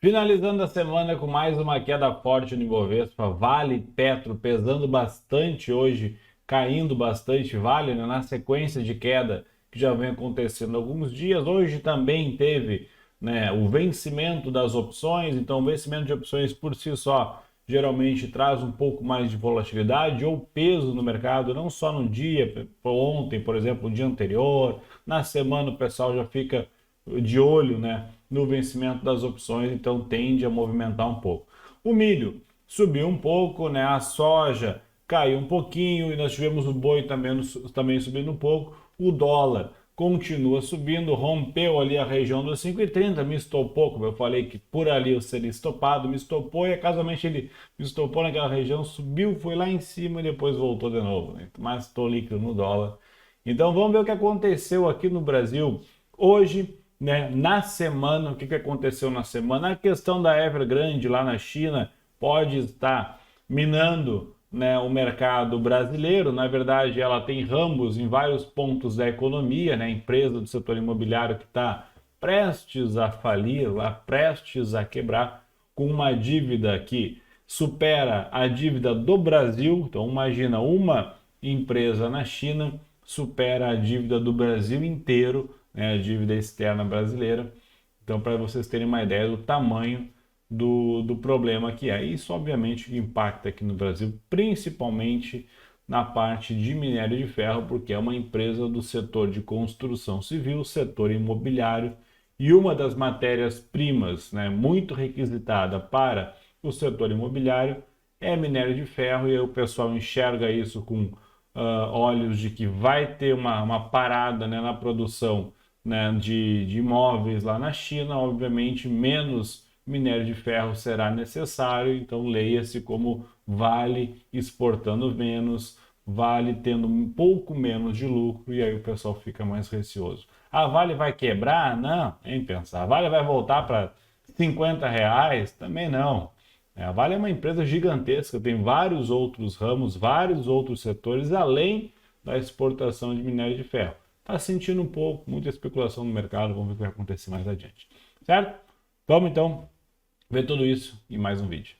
Finalizando a semana com mais uma queda forte no Ibovespa, Vale, Petro pesando bastante hoje, caindo bastante, Vale, né, na sequência de queda que já vem acontecendo há alguns dias. Hoje também teve, né, o vencimento das opções, então o vencimento de opções por si só geralmente traz um pouco mais de volatilidade ou peso no mercado, não só no dia, ontem, por exemplo, no dia anterior, na semana o pessoal já fica de olho, né, no vencimento das opções, então tende a movimentar um pouco. O milho subiu um pouco, né, a soja caiu um pouquinho e nós tivemos o boi também subindo um pouco. O dólar continua subindo, rompeu ali a região dos 5,30, me estopou, como eu falei que por ali eu seria estopado, me estopou e casualmente ele me estopou naquela região, subiu, foi lá em cima e depois voltou de novo, né? Mas estou líquido no dólar. Então vamos ver o que aconteceu aqui no Brasil hoje, né? Na semana, o que aconteceu na semana? A questão da Evergrande lá na China pode estar minando, né, o mercado brasileiro. Na verdade, ela tem ramos em vários pontos da economia, né? Empresa do setor imobiliário que está prestes a falir, lá prestes a quebrar, com uma dívida que supera a dívida do Brasil. Então, imagina uma empresa na China supera a dívida do Brasil inteiro, né, a dívida externa brasileira. Então, para vocês terem uma ideia do tamanho do problema que é. Isso, obviamente, impacta aqui no Brasil, principalmente na parte de minério de ferro, porque é uma empresa do setor de construção civil, setor imobiliário, e uma das matérias-primas, né, muito requisitada para o setor imobiliário é minério de ferro, e aí o pessoal enxerga isso com olhos de que vai ter uma parada, né, na produção, né, de imóveis lá na China. Obviamente, menos minério de ferro será necessário, então leia-se como Vale exportando menos, Vale tendo um pouco menos de lucro, e aí o pessoal fica mais receoso. A Vale vai quebrar? Não, nem pensar. A Vale vai voltar para R$ 50? Também não. A Vale é uma empresa gigantesca, tem vários outros ramos, vários outros setores, além da exportação de minério de ferro. Está sentindo um pouco, muita especulação no mercado, vamos ver o que vai acontecer mais adiante. Certo? Vamos então ver tudo isso em mais um vídeo.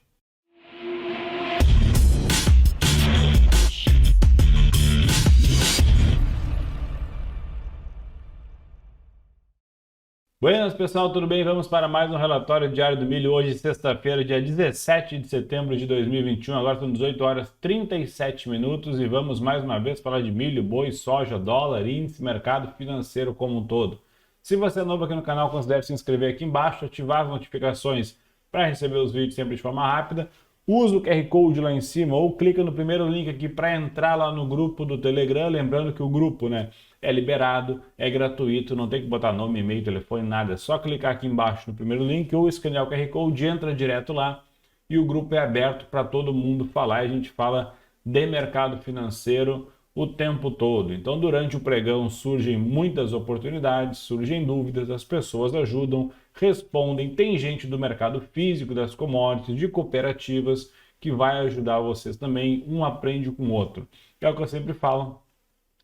Buenas, pessoal, tudo bem? Vamos para mais um relatório diário do milho. Hoje, sexta-feira, dia 17 de setembro de 2021. Agora são 18 horas 37 minutos e vamos mais uma vez falar de milho, boi, soja, dólar, índice, mercado financeiro como um todo. Se você é novo aqui no canal, considere se inscrever aqui embaixo, ativar as notificações para receber os vídeos sempre de forma rápida. Usa o QR Code lá em cima ou clica no primeiro link aqui para entrar lá no grupo do Telegram. Lembrando que o grupo, né, é liberado, é gratuito, não tem que botar nome, e-mail, telefone, nada. É só clicar aqui embaixo no primeiro link ou escanear o QR Code, entra direto lá e o grupo é aberto para todo mundo falar. A gente fala de mercado financeiro o tempo todo. Então, durante o pregão surgem muitas oportunidades, surgem dúvidas, as pessoas ajudam, respondem. Tem gente do mercado físico, das commodities, de cooperativas, que vai ajudar vocês também. Um aprende com o outro. É o que eu sempre falo.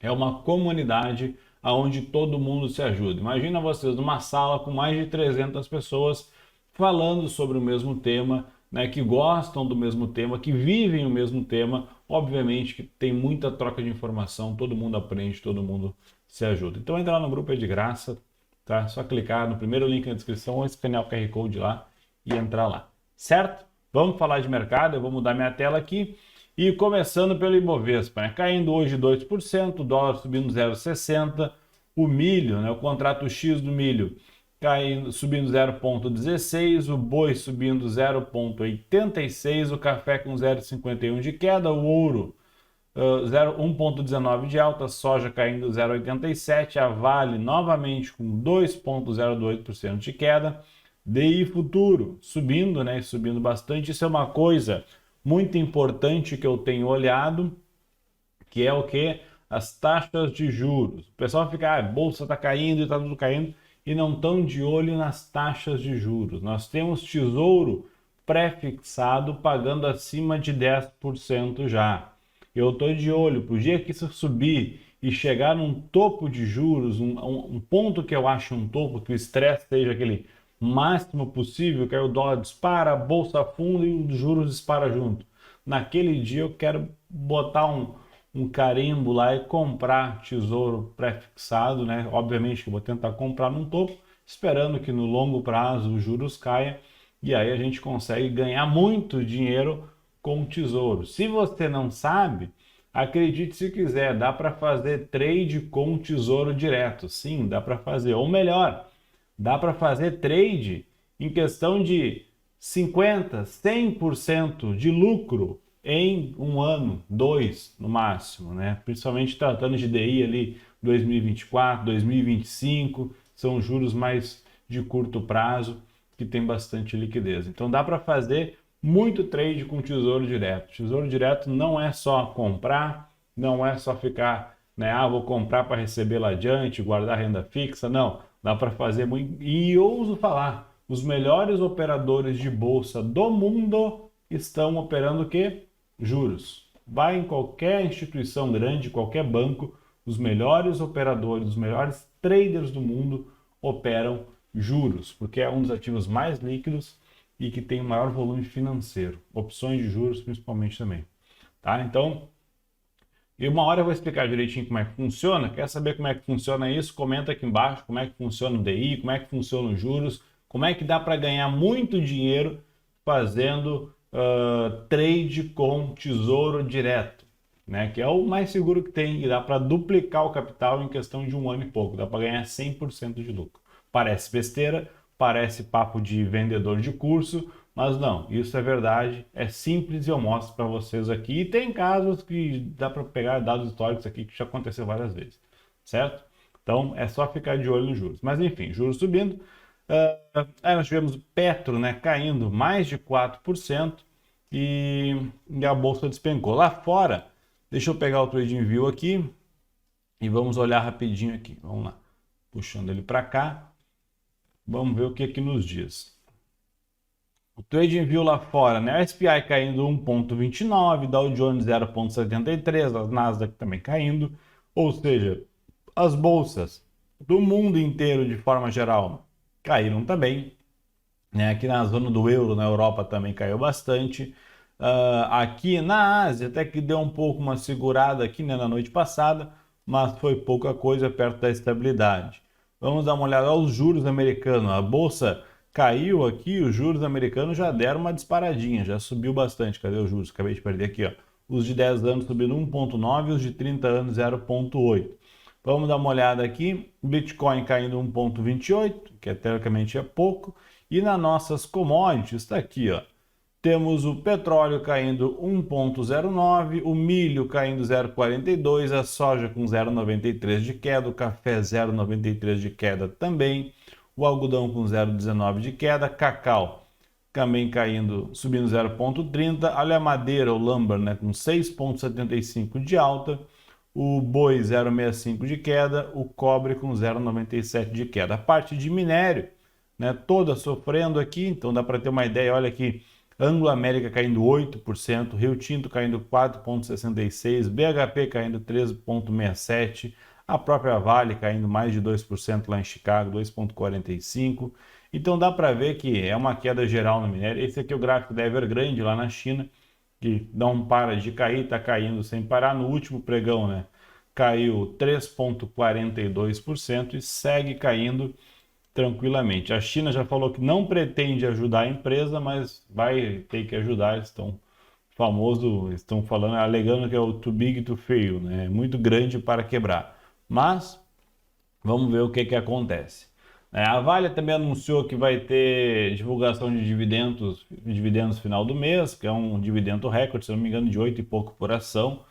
É uma comunidade onde todo mundo se ajuda. Imagina vocês numa sala com mais de 300 pessoas falando sobre o mesmo tema, né, que gostam do mesmo tema, que vivem o mesmo tema. Obviamente que tem muita troca de informação, todo mundo aprende, todo mundo se ajuda. Então entra lá no grupo, é de graça, tá? Só clicar no primeiro link na descrição ou escanear o QR Code lá e entrar lá, certo? Vamos falar de mercado, eu vou mudar minha tela aqui. E começando pelo Ibovespa, né? Caindo hoje 2%, o dólar subindo 0,60%, o milho, né? O contrato X do milho caindo, subindo 0,16%, o boi subindo 0,86%, o café com 0,51% de queda, o ouro 1,19% de alta, soja caindo 0,87%, a Vale novamente com 2,02% de queda, DI futuro subindo, né? Subindo bastante. Isso é uma coisa muito importante que eu tenho olhado, que é o que? As taxas de juros. O pessoal fica, a bolsa está caindo e está tudo caindo, e não estão de olho nas taxas de juros. Nós temos tesouro pré-fixado pagando acima de 10% já. Eu estou de olho, para o dia que isso subir e chegar num topo de juros, um ponto que eu acho um topo, que o estresse seja aquele o máximo possível, que aí o dólar dispara, a bolsa afunda e os juros disparam junto. Naquele dia eu quero botar um carimbo lá e comprar tesouro pré-fixado, né? Obviamente que eu vou tentar comprar num topo, esperando que no longo prazo os juros caia e aí a gente consegue ganhar muito dinheiro com o tesouro. Se você não sabe, acredite se quiser, dá para fazer trade com tesouro direto. Sim, dá para fazer. Ou melhor, dá para fazer trade em questão de 50, 100% de lucro em um ano, dois no máximo, né? Principalmente tratando de DI ali 2024, 2025, são juros mais de curto prazo que tem bastante liquidez. Então dá para fazer muito trade com tesouro direto. Tesouro direto não é só comprar, não é só ficar, né? Ah, vou comprar para receber lá adiante, guardar renda fixa. Não, dá para fazer muito. E ouso falar, os melhores operadores de bolsa do mundo estão operando o quê? Juros. Vai em qualquer instituição grande, qualquer banco, os melhores operadores, os melhores traders do mundo operam juros, porque é um dos ativos mais líquidos e que tem maior volume financeiro. Opções de juros principalmente também. Tá? Então, e uma hora eu vou explicar direitinho como é que funciona. Quer saber como é que funciona isso? Comenta aqui embaixo como é que funciona o DI, como é que funciona os juros, como é que dá para ganhar muito dinheiro fazendo trade com tesouro direto, né? Que é o mais seguro que tem e dá para duplicar o capital em questão de um ano e pouco. Dá para ganhar 100% de lucro. Parece besteira, parece papo de vendedor de curso, mas não, isso é verdade, é simples e eu mostro para vocês aqui. E tem casos que dá para pegar dados históricos aqui que já aconteceu várias vezes, certo? Então é só ficar de olho nos juros. Mas enfim, juros subindo. Aí nós tivemos o Petro, né, caindo mais de 4% e a bolsa despencou. Lá fora, deixa eu pegar o TradingView aqui e vamos olhar rapidinho aqui. Vamos lá, puxando ele para cá. Vamos ver o que aqui nos diz. O TradingView lá fora, né? A SPY caindo 1,29, Dow Jones 0,73, a Nasdaq também caindo. Ou seja, as bolsas do mundo inteiro, de forma geral, caíram também. Né? Aqui na zona do euro, na Europa, também caiu bastante. Aqui na Ásia, até que deu um pouco uma segurada aqui, né, na noite passada, mas foi pouca coisa perto da estabilidade. Vamos dar uma olhada aos juros americanos. A bolsa caiu aqui, os juros americanos já deram uma disparadinha, já subiu bastante. Cadê os juros? Acabei de perder aqui, ó. Os de 10 anos subindo 1,9 e os de 30 anos 0,8. Vamos dar uma olhada aqui. Bitcoin caindo 1,28, que teoricamente é pouco. E nas nossas commodities, está aqui, ó. Temos o petróleo caindo 1,09, o milho caindo 0,42, a soja com 0,93 de queda, o café 0,93 de queda também, o algodão com 0,19 de queda, cacau também caindo, subindo 0,30, olha a madeira, o lumber, né, com 6,75 de alta, o boi 0,65 de queda, o cobre com 0,97 de queda. A parte de minério, né, toda sofrendo aqui, então dá para ter uma ideia, olha aqui, Anglo América caindo 8%, Rio Tinto caindo 4,66%, BHP caindo 13,67%, a própria Vale caindo mais de 2% lá em Chicago, 2,45%. Então dá para ver que é uma queda geral no minério. Esse aqui é o gráfico da Evergrande lá na China, que não para de cair, está caindo sem parar. No último pregão, né, caiu 3,42% e segue caindo tranquilamente. A China já falou que não pretende ajudar a empresa, mas vai ter que ajudar. Eles estão famoso, estão falando, alegando que é o too big to fail, né? É muito grande para quebrar. Mas vamos ver o que acontece. A Vale também anunciou que vai ter divulgação de dividendos final do mês, que é um dividendo recorde, se não me engano, de 8 e pouco por ação.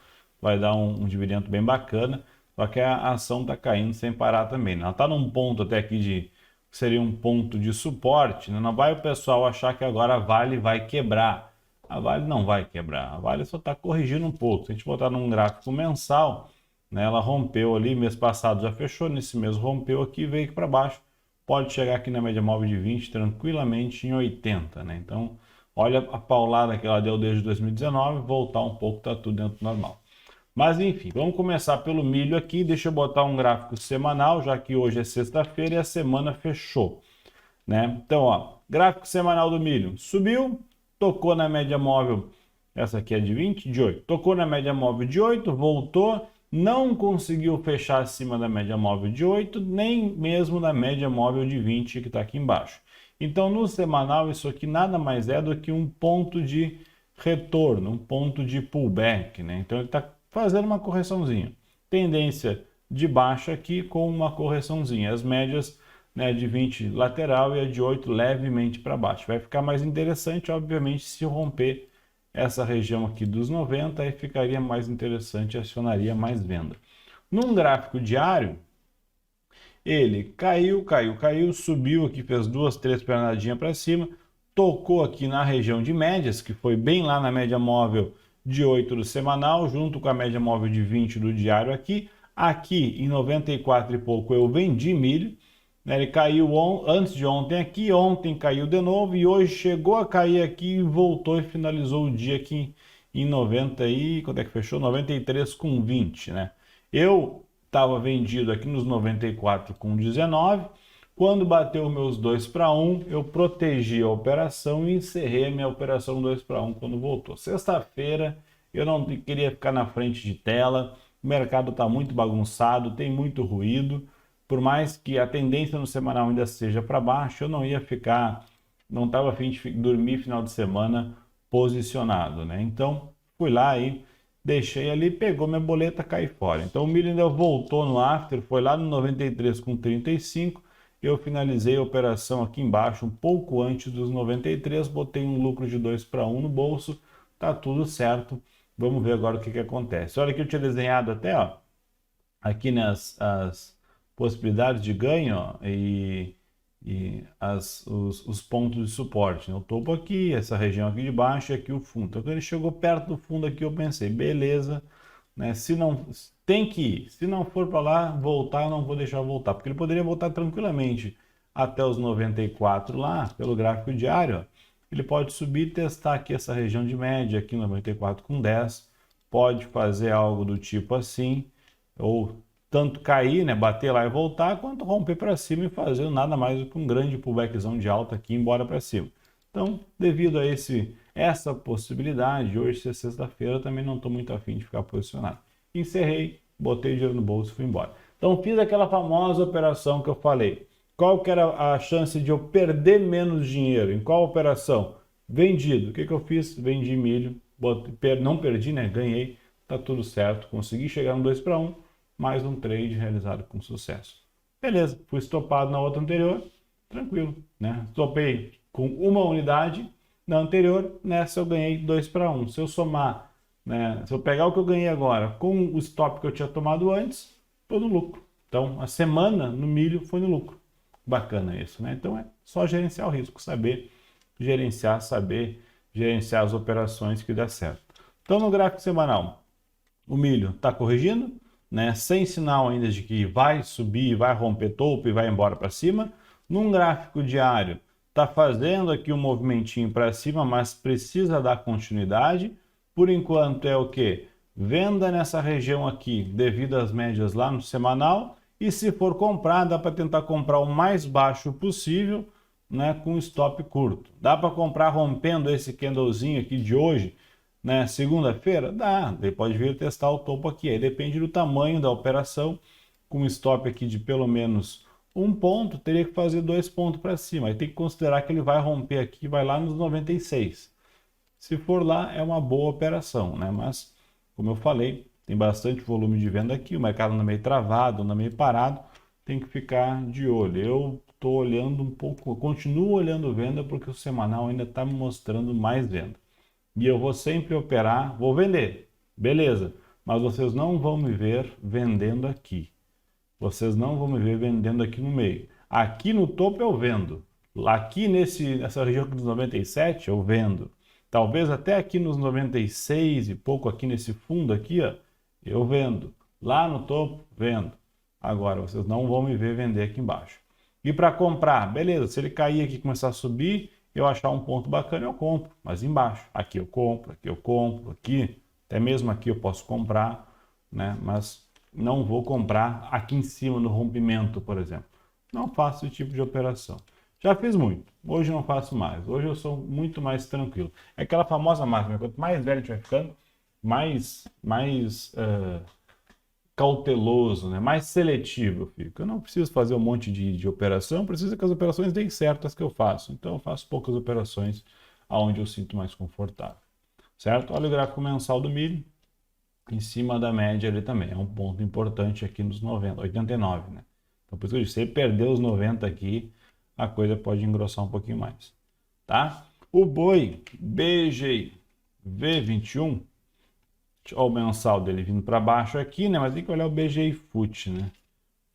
Vai dar um dividendo bem bacana, só que a ação está caindo sem parar também. Ela está num ponto até aqui de seria um ponto de suporte, né? Não vai o pessoal achar que agora a Vale vai quebrar. A Vale não vai quebrar, a Vale só está corrigindo um pouco. Se a gente botar num gráfico mensal, né, ela rompeu ali, mês passado já fechou, nesse mês rompeu aqui e veio aqui para baixo. Pode chegar aqui na média móvel de 20 tranquilamente em 80, né? Então, olha a paulada que ela deu desde 2019, voltar um pouco, tá tudo dentro do normal. Mas enfim, vamos começar pelo milho aqui. Deixa eu botar um gráfico semanal, já que hoje é sexta-feira e a semana fechou. né? Então, ó, gráfico semanal do milho subiu, tocou na média móvel, essa aqui é de 20, de 8, tocou na média móvel de 8, voltou, não conseguiu fechar acima da média móvel de 8, nem mesmo na média móvel de 20 que está aqui embaixo. Então, no semanal, isso aqui nada mais é do que um ponto de retorno, um ponto de pullback, né? Então, ele está fazendo uma correçãozinha. Tendência de baixa aqui com uma correçãozinha. As médias, né, de 20 lateral e a de 8 levemente para baixo. Vai ficar mais interessante, obviamente, se romper essa região aqui dos 90, aí ficaria mais interessante, acionaria mais venda. Num gráfico diário, ele caiu, subiu aqui, fez 2, 3 pernadinhas para cima, tocou aqui na região de médias, que foi bem lá na média móvel de 8 do semanal, junto com a média móvel de 20 do diário aqui. Aqui em 94 e pouco eu vendi milho, né? Ele caiu antes de ontem aqui, ontem caiu de novo e hoje chegou a cair aqui e voltou e finalizou o dia aqui em 90 e... quanto é que fechou? 93,20, né? Eu estava vendido aqui nos 94,19. Quando bateu meus 2 para 1, eu protegi a operação e encerrei a minha operação 2 para 1 quando voltou. Sexta-feira eu não queria ficar na frente de tela, o mercado está muito bagunçado, tem muito ruído. Por mais que a tendência no semanal ainda seja para baixo, eu não ia ficar, não estava a fim de dormir final de semana posicionado, né? Então fui lá e deixei ali, pegou minha boleta, cai fora. Então o milho ainda voltou no after, foi lá no 93,35. Eu finalizei a operação aqui embaixo, um pouco antes dos 93, botei um lucro de 2 para 1 no bolso, tá tudo certo. Vamos ver agora o que acontece. Olha que eu tinha desenhado até, ó, aqui as possibilidades de ganho, ó, e os pontos de suporte, né? O topo aqui, essa região aqui de baixo e aqui o fundo. Então, quando ele chegou perto do fundo aqui, eu pensei, beleza, né? Se não tem que ir, se não for para lá, voltar, eu não vou deixar voltar, porque ele poderia voltar tranquilamente até os 94 lá, pelo gráfico diário, ó. Ele pode subir e testar aqui essa região de média, aqui 94,10, pode fazer algo do tipo assim, ou tanto cair, né, bater lá e voltar, quanto romper para cima e fazer nada mais do que um grande pullbackzão de alta aqui, embora para cima. Então, devido a essa possibilidade, hoje, se é sexta-feira, também não estou muito afim de ficar posicionado. Encerrei, botei o dinheiro no bolso e fui embora. Então, fiz aquela famosa operação que eu falei. Qual que era a chance de eu perder menos dinheiro? Em qual operação? Vendido. O que eu fiz? Vendi milho, não perdi, né? Ganhei, tá tudo certo. Consegui chegar no 2 para 1, mais um trade realizado com sucesso. Beleza, fui estopado na outra anterior, tranquilo, né? Estopei com uma unidade na anterior, nessa eu ganhei 2 para 1. Se eu somar, né? Se eu pegar o que eu ganhei agora com o stop que eu tinha tomado antes, estou no lucro. Então, a semana no milho foi no lucro. Bacana isso, né? Então é só gerenciar o risco, saber gerenciar as operações que dá certo. Então, no gráfico semanal, o milho está corrigindo, né? Sem sinal ainda de que vai subir, vai romper topo e vai embora para cima. Num gráfico diário, está fazendo aqui um movimentinho para cima, mas precisa dar continuidade. Por enquanto é o que? Venda nessa região aqui, devido às médias lá no semanal. E se for comprar, dá para tentar comprar o mais baixo possível, né, com stop curto. Dá para comprar rompendo esse candlezinho aqui de hoje, né, segunda-feira? Dá, ele pode vir testar o topo aqui. Aí depende do tamanho da operação. Com stop aqui de pelo menos um ponto, teria que fazer 2 pontos para cima. Aí tem que considerar que ele vai romper aqui, vai lá nos 96. Se for lá, é uma boa operação, né? Mas, como eu falei, tem bastante volume de venda aqui, o mercado anda meio travado, anda meio parado, tem que ficar de olho. Eu estou olhando um pouco, eu continuo olhando venda porque o semanal ainda está me mostrando mais venda. E eu vou sempre operar, vou vender, beleza, mas vocês não vão me ver vendendo aqui. Vocês não vão me ver vendendo aqui no meio. Aqui no topo eu vendo. Aqui nessa região dos 97 eu vendo. Talvez até aqui nos 96 e pouco aqui nesse fundo aqui, ó, eu vendo. Lá no topo, vendo. Agora, vocês não vão me ver vender aqui embaixo. E para comprar, beleza, se ele cair aqui e começar a subir, eu achar um ponto bacana, eu compro. Mas embaixo, aqui eu compro, aqui, até mesmo aqui eu posso comprar, né? Mas não vou comprar aqui em cima no rompimento, por exemplo. Não faço esse tipo de operação. Já fiz muito. Hoje não faço mais. Hoje eu sou muito mais tranquilo. É aquela famosa máxima, quanto mais velho a gente vai ficando, mais cauteloso, né? Mais seletivo eu fico. Eu não preciso fazer um monte de operação, preciso que as operações deem certo as que eu faço. Então eu faço poucas operações aonde eu sinto mais confortável. Certo? Olha o gráfico mensal do milho, em cima da média ali também. É um ponto importante aqui nos 90, 89, né? Então por isso que eu disse, se ele perder os 90 aqui, a coisa pode engrossar um pouquinho mais. Tá? O boi BGI V21, olha o mensal dele vindo para baixo aqui, né? Mas tem que olhar o BGI FUT, né?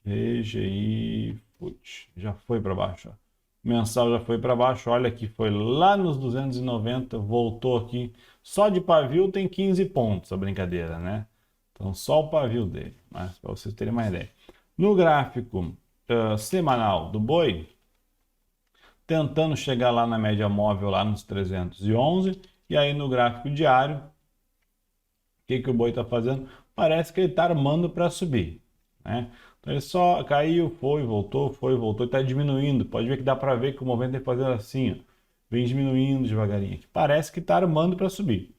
BGI FUT. Já foi para baixo, ó. O mensal já foi para baixo. Olha aqui, foi lá nos 290, voltou aqui. Só de pavio tem 15 pontos a brincadeira, né? Então só o pavio dele, mas para vocês terem uma ideia. No gráfico semanal do boi, tentando chegar lá na média móvel, lá nos 311, e aí no gráfico diário, o que o boi está fazendo? Parece que ele está armando para subir, né? Então ele só caiu, foi, voltou, e está diminuindo. Pode ver que dá para ver que o movimento está fazendo assim, ó, vem diminuindo devagarinho. Parece que está armando para subir.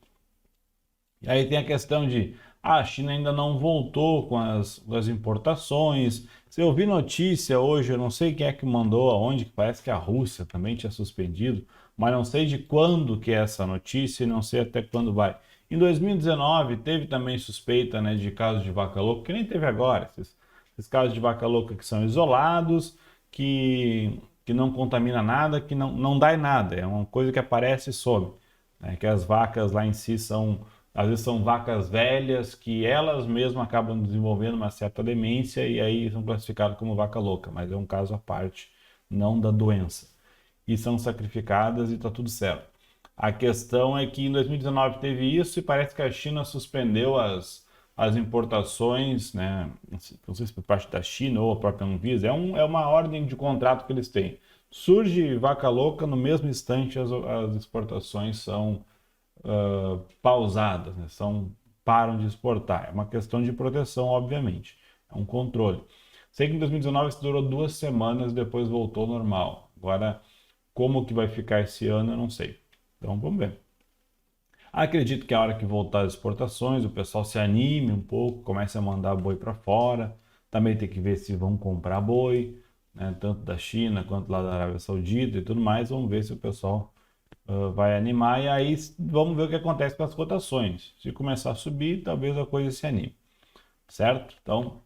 E aí tem a questão de a China ainda não voltou com as importações. Se eu vi notícia hoje, eu não sei quem é que mandou aonde, que parece que a Rússia também tinha suspendido, mas não sei de quando que é essa notícia e não sei até quando vai. Em 2019 teve também suspeita, né, de casos de vaca louca, que nem teve agora. Esses casos de vaca louca que são isolados, que não contamina nada, que não dá em nada. É uma coisa que aparece e some. Né, que as vacas lá em si são às vezes são vacas velhas que elas mesmas acabam desenvolvendo uma certa demência e aí são classificadas como vaca louca, mas é um caso à parte, não da doença. E são sacrificadas e está tudo certo. A questão é que em 2019 teve isso e parece que a China suspendeu as importações, né? Não sei se por parte da China ou a própria Anvisa, é uma ordem de contrato que eles têm. Surge vaca louca, no mesmo instante as exportações são pausadas, né? Param de exportar. É uma questão de proteção, obviamente. É um controle. Sei que em 2019 isso durou 2 semanas, depois voltou ao normal. Agora, como que vai ficar esse ano, eu não sei. Então, vamos ver. Acredito que a hora que voltar as exportações, o pessoal se anime um pouco, comece a mandar boi para fora. Também tem que ver se vão comprar boi, né? Tanto da China quanto lá da Arábia Saudita e tudo mais. Vamos ver se o pessoal vai animar e aí vamos ver o que acontece com as cotações. Se começar a subir, talvez a coisa se anime, certo? Então,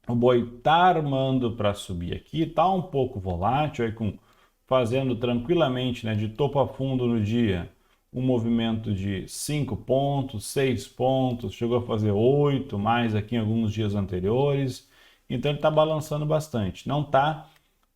o boi tá armando para subir aqui, tá um pouco volátil, aí fazendo tranquilamente, né, de topo a fundo no dia, um movimento de 5 pontos, 6 pontos, chegou a fazer 8, mais aqui em alguns dias anteriores. Então ele está balançando bastante. Não tá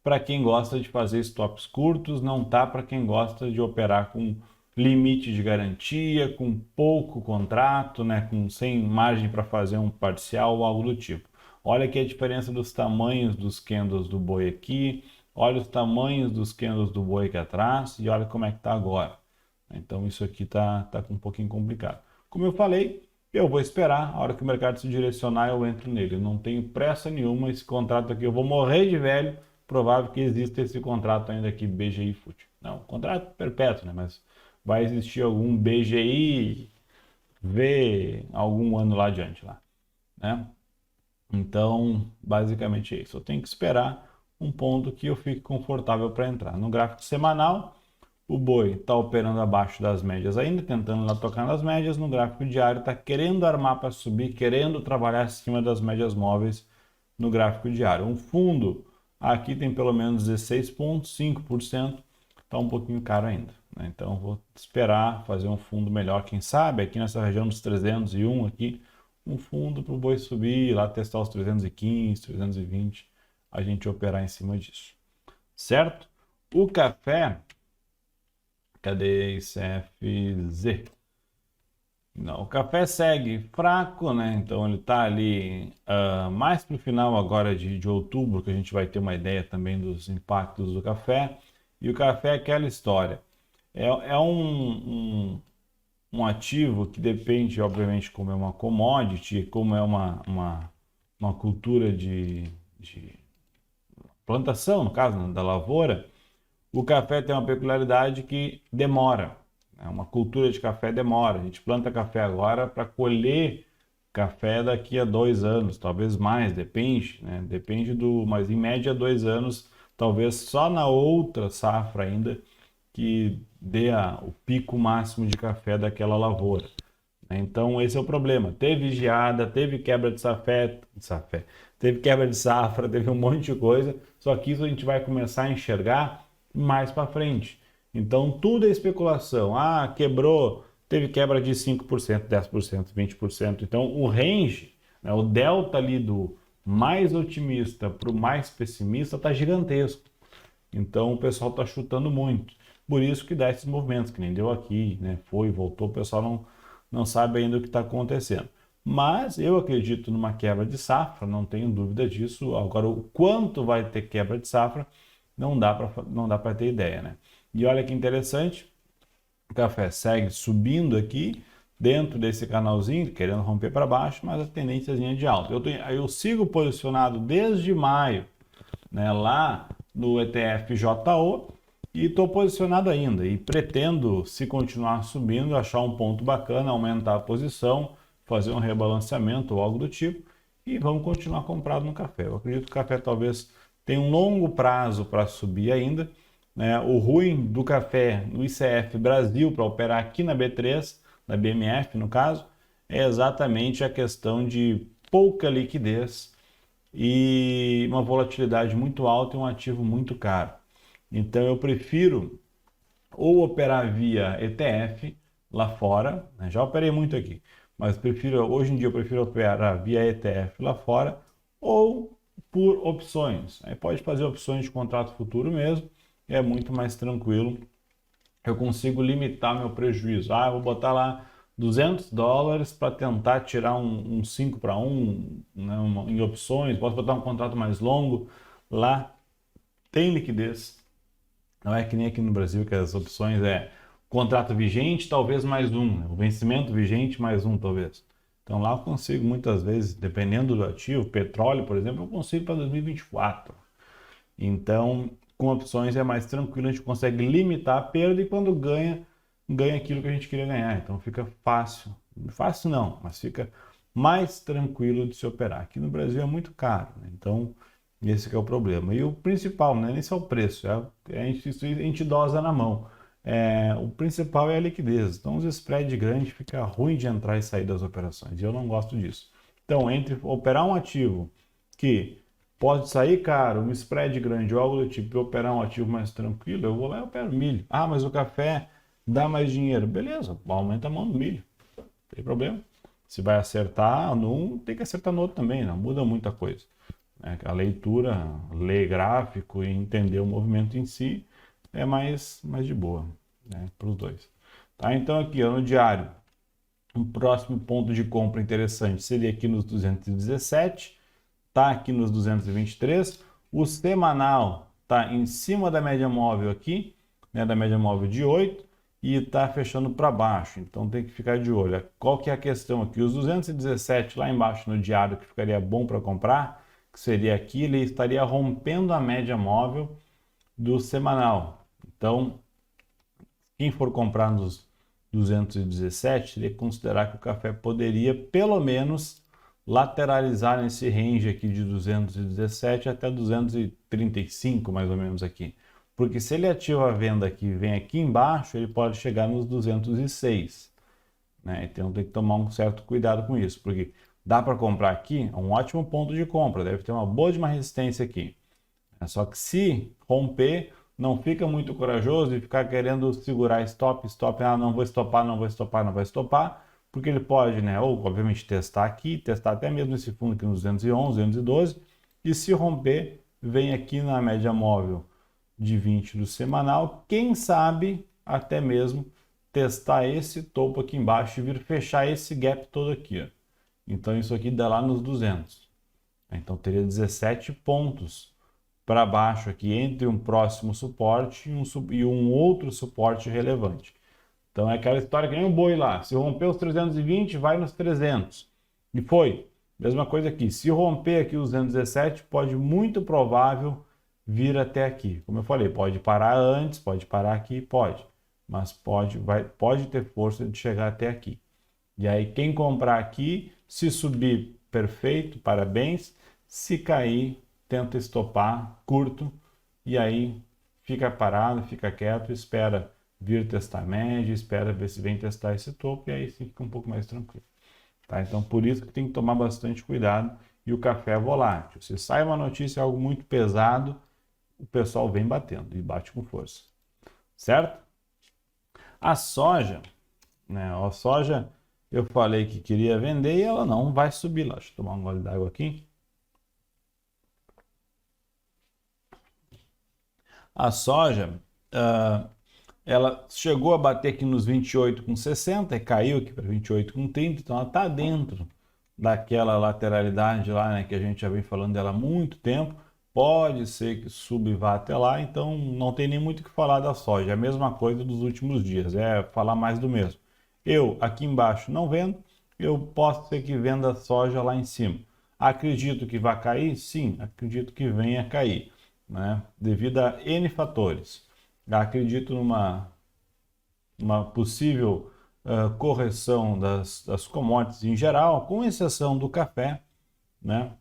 para quem gosta de fazer stops curtos, não tá para quem gosta de operar com limite de garantia, com pouco contrato, né, sem margem para fazer um parcial ou algo do tipo. Olha aqui a diferença dos tamanhos dos candles do boi aqui, olha os tamanhos dos candles do boi aqui atrás e olha como é que está agora. Então isso aqui tá um pouquinho complicado. Como eu falei, eu vou esperar, a hora que o mercado se direcionar eu entro nele. Eu não tenho pressa nenhuma, esse contrato aqui eu vou morrer de velho, provável que exista esse contrato ainda aqui, BGI FUT. Não, contrato perpétuo, né? Mas vai existir algum BGI V algum ano lá adiante, lá, né? Então, basicamente é isso. Eu tenho que esperar um ponto que eu fique confortável para entrar. No gráfico semanal, o boi está operando abaixo das médias ainda, tentando lá tocar nas médias. No gráfico diário, está querendo armar para subir, querendo trabalhar acima das médias móveis no gráfico diário. Um fundo aqui tem pelo menos 16,5%, está um pouquinho caro ainda, né? Então vou esperar fazer um fundo melhor, quem sabe, aqui nessa região dos 301 aqui, um fundo para o boi subir, lá testar os 315, 320, a gente operar em cima disso, certo? O café, cadê ICFZ? Não, o café segue fraco, né? Então ele está ali mais para o final agora de outubro, que a gente vai ter uma ideia também dos impactos do café. E o café é aquela história. É um ativo que depende, obviamente, como é uma commodity, como é uma cultura de plantação, no caso, né, da lavoura, O café tem uma peculiaridade que demora, né? Uma cultura de café demora. A gente planta café agora para colher café daqui a 2 anos, talvez mais, depende, né? Depende mas em média 2 anos, talvez só na outra safra ainda que dê o pico máximo de café daquela lavoura. Então esse é o problema. Teve geada, teve quebra de safé, teve quebra de safra, teve um monte de coisa. Só que isso a gente vai começar a enxergar mais para frente. Então tudo é especulação. Ah, quebrou, teve quebra de 5%, 10%, 20%. Então o range, né, o delta ali do mais otimista para o mais pessimista está gigantesco. Então o pessoal está chutando muito. Por isso que dá esses movimentos, que nem deu aqui, né? Foi, voltou, o pessoal não sabe ainda o que está acontecendo. Mas eu acredito numa quebra de safra, não tenho dúvida disso. Agora, o quanto vai ter quebra de safra, não dá para ter ideia, né? E olha que interessante, o café segue subindo aqui, dentro desse canalzinho, querendo romper para baixo, mas a tendênciazinha de alta. Eu sigo posicionado desde maio, né, lá no ETF JO, e estou posicionado ainda e pretendo, se continuar subindo, achar um ponto bacana, aumentar a posição, fazer um rebalanceamento ou algo do tipo, e vamos continuar comprado no café. Eu acredito que o café talvez tenha um longo prazo para subir ainda, né? O ruim do café no ICF Brasil para operar aqui na B3, na BMF no caso, é exatamente a questão de pouca liquidez e uma volatilidade muito alta e um ativo muito caro. Então eu prefiro ou operar via ETF lá fora, né? Já operei muito aqui, mas hoje em dia eu prefiro operar via ETF lá fora ou por opções. Aí pode fazer opções de contrato futuro mesmo, é muito mais tranquilo. Eu consigo limitar meu prejuízo. Eu vou botar lá $200 para tentar tirar um 5 para 1, né, em opções. Posso botar um contrato mais longo. Lá tem liquidez. Não é que nem aqui no Brasil, que as opções é contrato vigente, talvez mais um, né? O vencimento vigente mais um, talvez. Então lá eu consigo muitas vezes, dependendo do ativo, petróleo, por exemplo, eu consigo para 2024. Então, com opções é mais tranquilo, a gente consegue limitar a perda e quando ganha aquilo que a gente queria ganhar. Então fica fácil. Fácil não, mas fica mais tranquilo de se operar. Aqui no Brasil é muito caro, né? Então esse que é o problema. E o principal, né? Esse é o preço, a gente dosa na mão. O principal é a liquidez. Então os spreads grandes fica ruim de entrar e sair das operações. E eu não gosto disso. Então, entre operar um ativo que pode sair caro, um spread grande ou algo do tipo, e operar um ativo mais tranquilo, eu vou lá e opero milho. Ah, mas o café dá mais dinheiro. Beleza, aumenta a mão do milho. Não tem problema. Se vai acertar num, tem que acertar no outro também, não muda muita coisa. A leitura, ler gráfico e entender o movimento em si é mais de boa, né, para os dois. Tá? Então aqui ó, no diário, um próximo ponto de compra interessante seria aqui nos 217, tá aqui nos 223. O semanal tá em cima da média móvel aqui, né, da média móvel de 8 e tá fechando para baixo. Então tem que ficar de olho. Qual que é a questão aqui? Os 217 lá embaixo no diário que ficaria bom para comprar, que seria aqui, ele estaria rompendo a média móvel do semanal. Então, quem for comprar nos 217, teria que considerar que o café poderia pelo menos lateralizar nesse range aqui de 217 até 235, mais ou menos aqui. Porque se ele ativa a venda aqui e vem aqui embaixo, ele pode chegar nos 206. Né? Então tem que tomar um certo cuidado com isso, porque dá para comprar aqui, é um ótimo ponto de compra, deve ter uma boa de uma resistência aqui. Só que se romper, não fica muito corajoso e ficar querendo segurar stop, não vou estopar, não vou estopar, não vai estopar, porque ele pode, né, ou obviamente testar aqui, testar até mesmo esse fundo aqui nos 211, 212, e se romper, vem aqui na média móvel de 20 do semanal, quem sabe até mesmo testar esse topo aqui embaixo e vir fechar esse gap todo aqui, ó. Então isso aqui dá lá nos 200. Então teria 17 pontos para baixo aqui entre um próximo suporte e um outro suporte relevante. Então é aquela história que nem um boi lá. Se romper os 320, vai nos 300. E foi. Mesma coisa aqui. Se romper aqui os 217, pode muito provável vir até aqui. Como eu falei, pode parar antes, pode parar aqui, pode, mas pode ter força de chegar até aqui. E aí quem comprar aqui, se subir, perfeito, parabéns. Se cair, tenta estopar, curto, e aí fica parado, fica quieto, espera vir testar média, espera ver se vem testar esse topo, e aí sim fica um pouco mais tranquilo. Tá? Então, por isso que tem que tomar bastante cuidado. E o café é volátil. Se sai uma notícia, algo muito pesado, o pessoal vem batendo e bate com força. Certo? A soja, né? A soja, eu falei que queria vender e ela não vai subir lá. Deixa eu tomar um gole d'água aqui. A soja, ela chegou a bater aqui nos 28,60 e caiu aqui para 28,30, então ela está dentro daquela lateralidade lá, né, que a gente já vem falando dela há muito tempo. Pode ser que suba e vá até lá, então não tem nem muito o que falar da soja. É a mesma coisa dos últimos dias, é falar mais do mesmo. Eu aqui embaixo não vendo, eu posso ser que venda soja lá em cima. Acredito que vai cair? Sim, acredito que venha a cair, né? Devido a N fatores. Acredito numa possível correção das commodities em geral, com exceção do café, né?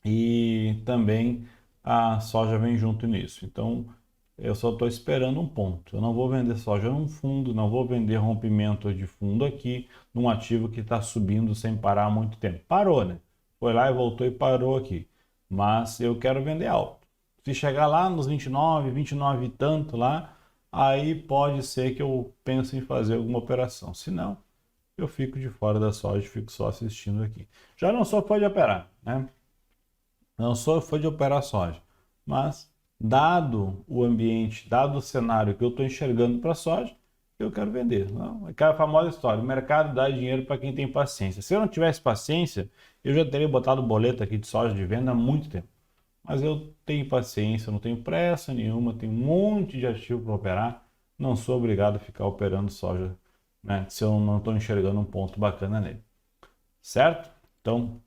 E também a soja vem junto nisso. Então, eu só estou esperando um ponto. Eu não vou vender soja num fundo, não vou vender rompimento de fundo aqui, num ativo que está subindo sem parar há muito tempo. Parou, né? Foi lá e voltou e parou aqui. Mas eu quero vender alto. Se chegar lá nos 29, 29 e tanto lá, aí pode ser que eu pense em fazer alguma operação. Se não, eu fico de fora da soja, fico só assistindo aqui. Já não sou fã de operar, né? Não sou fã de operar soja, mas dado o ambiente, dado o cenário que eu estou enxergando para soja, eu quero vender. Não? É aquela famosa história, o mercado dá dinheiro para quem tem paciência. Se eu não tivesse paciência, eu já teria botado boleto aqui de soja de venda há muito tempo. Mas eu tenho paciência, não tenho pressa nenhuma, tenho um monte de ativo para operar, não sou obrigado a ficar operando soja, né, se eu não estou enxergando um ponto bacana nele. Certo? Então,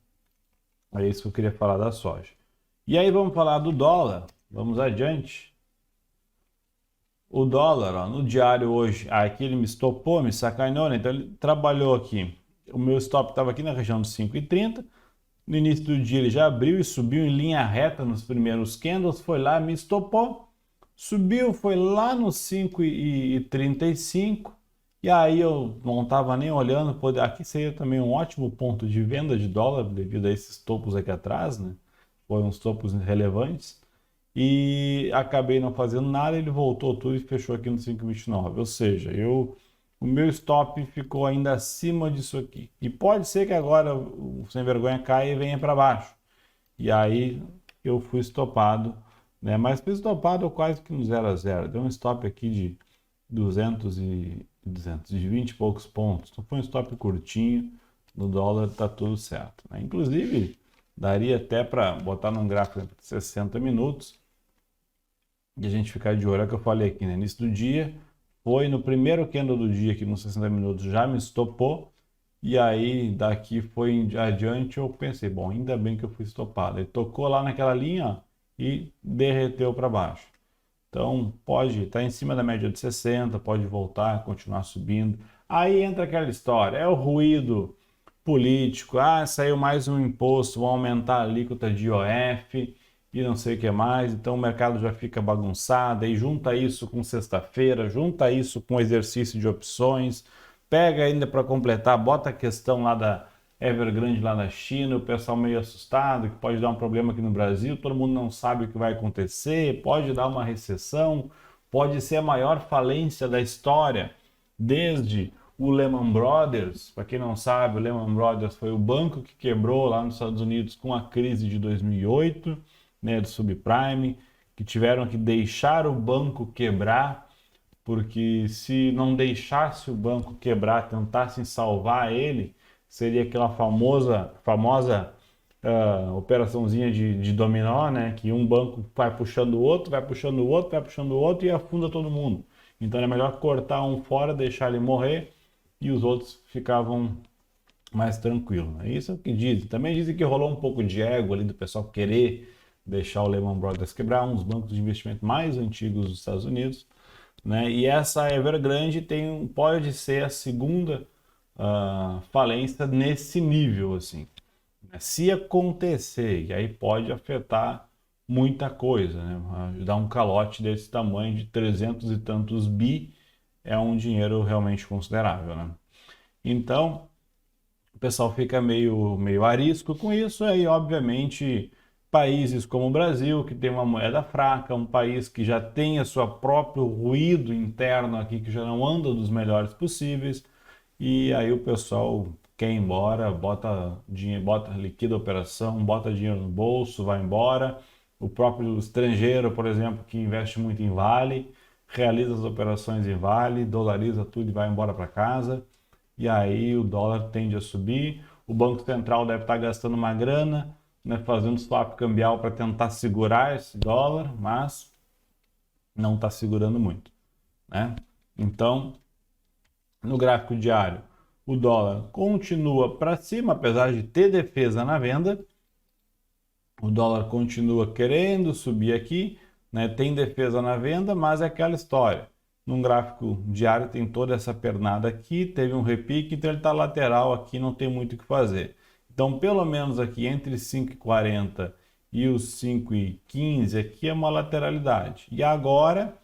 é isso que eu queria falar da soja. E aí vamos falar do dólar. Vamos adiante. O dólar, ó, no diário hoje, aqui ele me estopou, me sacaneou, né? Então ele trabalhou aqui. O meu stop estava aqui na região dos 5,30. No início do dia ele já abriu e subiu em linha reta nos primeiros candles, foi lá, me estopou, subiu, foi lá nos 5,35 e aí eu não estava nem olhando, aqui seria também um ótimo ponto de venda de dólar devido a esses topos aqui atrás, né? Foram uns topos relevantes e acabei não fazendo nada, ele voltou tudo e fechou aqui no 5,29, ou seja, o meu stop ficou ainda acima disso aqui. E pode ser que agora o sem vergonha caia e venha para baixo. E aí eu fui estopado, né? Mas fui estopado quase que no 0 a 0. Deu um stop aqui de 220 e poucos pontos. Então foi um stop curtinho. No dólar tá tudo certo, né? Inclusive, daria até para botar num gráfico de 60 minutos e a gente ficar de olho, é o que eu falei aqui, né? Início do dia, foi no primeiro candle do dia, aqui nos 60 minutos, já me estopou. E aí, daqui foi em adiante, eu pensei, bom, ainda bem que eu fui estopado. Ele tocou lá naquela linha ó, e derreteu para baixo. Então, pode estar em cima da média de 60, pode voltar, continuar subindo. Aí entra aquela história, é o ruído político. Ah, saiu mais um imposto, vão aumentar a alíquota de IOF e não sei o que mais. Então o mercado já fica bagunçado. Aí junta isso com sexta-feira, junta isso com exercício de opções, pega ainda para completar, bota a questão lá da Evergrande lá na China, o pessoal meio assustado, que pode dar um problema aqui no Brasil, todo mundo não sabe o que vai acontecer, pode dar uma recessão, pode ser a maior falência da história, desde o Lehman Brothers. Para quem não sabe, o Lehman Brothers foi o banco que quebrou lá nos Estados Unidos com a crise de 2008, né, do subprime, que tiveram que deixar o banco quebrar, porque se não deixasse o banco quebrar, tentassem salvar ele, seria aquela famosa operaçãozinha de dominó, né? Que um banco vai puxando o outro, vai puxando o outro, vai puxando o outro e afunda todo mundo. Então é melhor cortar um fora, deixar ele morrer e os outros ficavam mais tranquilos. É isso que dizem. Também dizem que rolou um pouco de ego ali do pessoal querer deixar o Lehman Brothers quebrar, um dos bancos de investimento mais antigos dos Estados Unidos, né? E essa Evergrande pode ser a segunda falência nesse nível, assim. Se acontecer, e aí pode afetar muita coisa, né? Dar um calote desse tamanho de 300 e tantos bi é um dinheiro realmente considerável, né? Então, o pessoal fica meio arisco com isso, aí obviamente países como o Brasil, que tem uma moeda fraca, um país que já tem a sua próprio ruído interno aqui, que já não anda dos melhores possíveis, e aí o pessoal quer ir embora, bota dinheiro, liquida a operação, bota dinheiro no bolso, vai embora. O próprio estrangeiro, por exemplo, que investe muito em Vale, realiza as operações em Vale, dolariza tudo e vai embora para casa. E aí o dólar tende a subir. O Banco Central deve estar gastando uma grana, né, fazendo swap cambial para tentar segurar esse dólar, mas não está segurando muito, né? Então, no gráfico diário, o dólar continua para cima, apesar de ter defesa na venda. O dólar continua querendo subir aqui, né? Tem defesa na venda, mas é aquela história. Num gráfico diário tem toda essa pernada aqui, teve um repique, então ele está lateral aqui, não tem muito o que fazer. Então, pelo menos aqui entre 5,40 e os 5,15 aqui é uma lateralidade. E agora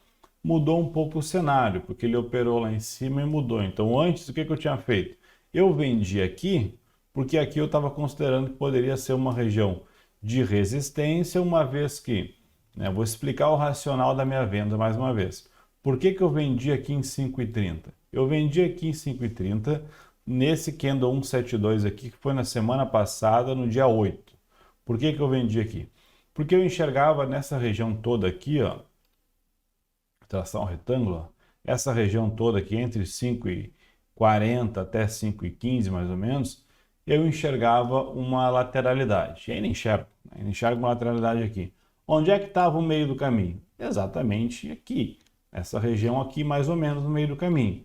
mudou um pouco o cenário, porque ele operou lá em cima e mudou. Então, antes, o que eu tinha feito? Eu vendi aqui, porque aqui eu estava considerando que poderia ser uma região de resistência, uma vez que, né, vou explicar o racional da minha venda mais uma vez. Por que eu vendi aqui em 5,30? Eu vendi aqui em 5,30 nesse candle 172 aqui, que foi na semana passada, no dia 8. Por que eu vendi aqui? Porque eu enxergava nessa região toda aqui, ó, tração retângulo, essa região toda aqui entre 5,40 até 5,15 mais ou menos, eu enxergava uma lateralidade. E ainda enxergo, né? Ainda enxergo uma lateralidade aqui. Onde é que estava o meio do caminho? Exatamente aqui, essa região aqui mais ou menos no meio do caminho.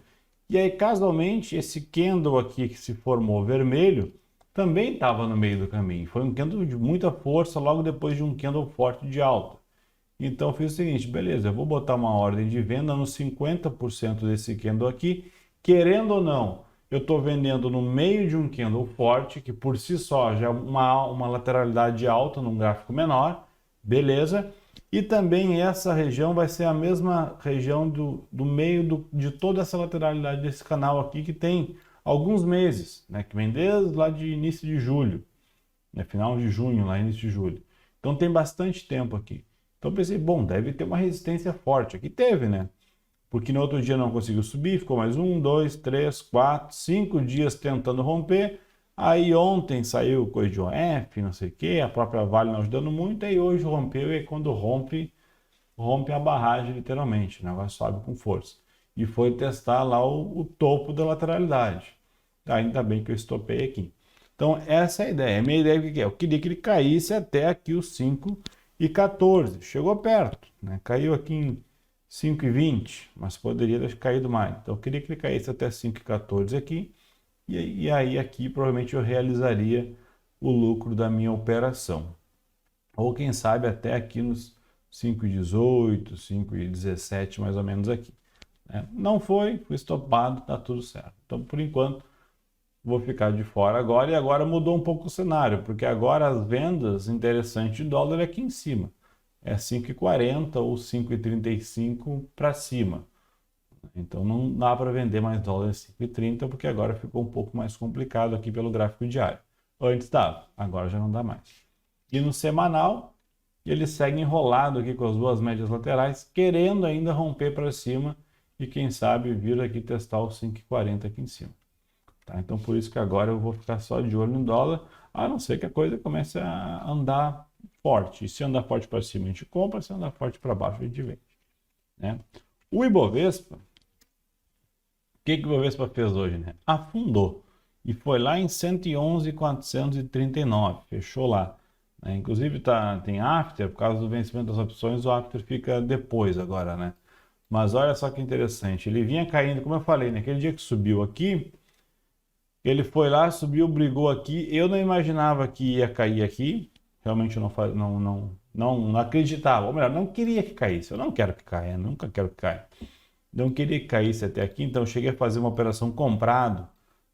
E aí, casualmente, esse candle aqui que se formou vermelho também estava no meio do caminho. Foi um candle de muita força logo depois de um candle forte de alta. Então eu fiz o seguinte, beleza, eu vou botar uma ordem de venda nos 50% desse candle aqui, querendo ou não, eu estou vendendo no meio de um candle forte, que por si só já é uma lateralidade alta num gráfico menor, beleza? E também essa região vai ser a mesma região do meio de toda essa lateralidade desse canal aqui, que tem alguns meses, né? Que vem desde lá de início de julho, né? Final de junho, lá início de julho. Então tem bastante tempo aqui. Então eu pensei, bom, deve ter uma resistência forte. Aqui teve, né? Porque no outro dia não conseguiu subir, ficou mais 1, 2, 3, 4, 5 dias tentando romper. Aí ontem saiu coisa de OF, não sei o quê, a própria Vale não ajudando muito, aí hoje rompeu, e quando rompe a barragem literalmente, o negócio sobe com força. E foi testar lá o topo da lateralidade. Ainda bem que eu estopei aqui. Então essa é a ideia. A minha ideia é o que é? Eu queria que ele caísse até aqui os 5,14. Chegou perto, né? Caiu aqui em 5,20, mas poderia ter caído mais. Então eu queria que ele caísse até 5,14 aqui. E aí aqui provavelmente eu realizaria o lucro da minha operação. Ou quem sabe até aqui nos 5,18, 5,17 mais ou menos aqui, né? Não foi, fui estopado, tá tudo certo. Então por enquanto vou ficar de fora agora, e agora mudou um pouco o cenário, porque agora as vendas interessantes de dólar é aqui em cima. É 5,40 ou 5,35 para cima. Então não dá para vender mais dólar 5,30, porque agora ficou um pouco mais complicado aqui pelo gráfico diário. Antes dava, agora já não dá mais. E no semanal, ele segue enrolado aqui com as duas médias laterais, querendo ainda romper para cima e quem sabe vir aqui testar os 5,40 aqui em cima. Tá? Então por isso que agora eu vou ficar só de olho no dólar, a não ser que a coisa comece a andar forte. E se andar forte para cima a gente compra, se andar forte para baixo a gente vende, né? O Ibovespa, o que o Ibovespa fez hoje, né? Afundou e foi lá em 111.439, fechou lá, né? Inclusive tem after, por causa do vencimento das opções, o after fica depois agora, né? Mas olha só que interessante, ele vinha caindo, como eu falei, naquele dia que subiu aqui, ele foi lá, subiu, brigou aqui. Eu não imaginava que ia cair aqui. Realmente eu não acreditava, ou melhor, não queria que caísse. Eu não quero que caia, nunca quero que caia. Não queria que caísse até aqui, então eu cheguei a fazer uma operação comprado,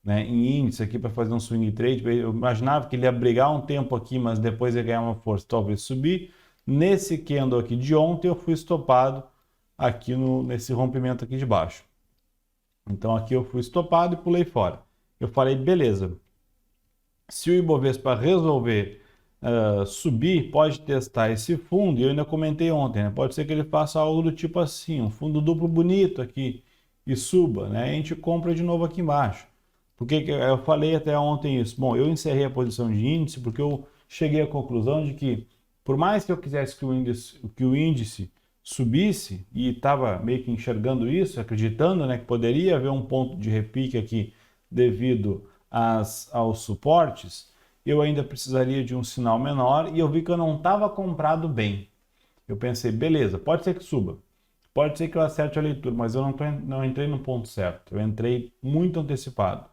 né, em índice aqui para fazer um swing trade. Eu imaginava que ele ia brigar um tempo aqui, mas depois ia ganhar uma força, talvez subir. Nesse candle aqui de ontem eu fui estopado aqui nesse rompimento aqui de baixo. Então aqui eu fui estopado e pulei fora. Eu falei, beleza, se o Ibovespa resolver subir, pode testar esse fundo, e eu ainda comentei ontem, né? Pode ser que ele faça algo do tipo assim, um fundo duplo bonito aqui, e suba, né? A gente compra de novo aqui embaixo. Porque eu falei até ontem isso? Bom, eu encerrei a posição de índice porque eu cheguei à conclusão de que, por mais que eu quisesse que o índice subisse, e estava meio que enxergando isso, acreditando, né, que poderia haver um ponto de repique aqui devido aos suportes, eu ainda precisaria de um sinal menor e eu vi que eu não estava comprado bem. Eu pensei, beleza, pode ser que suba, pode ser que eu acerte a leitura, mas eu não entrei no ponto certo, eu entrei muito antecipado.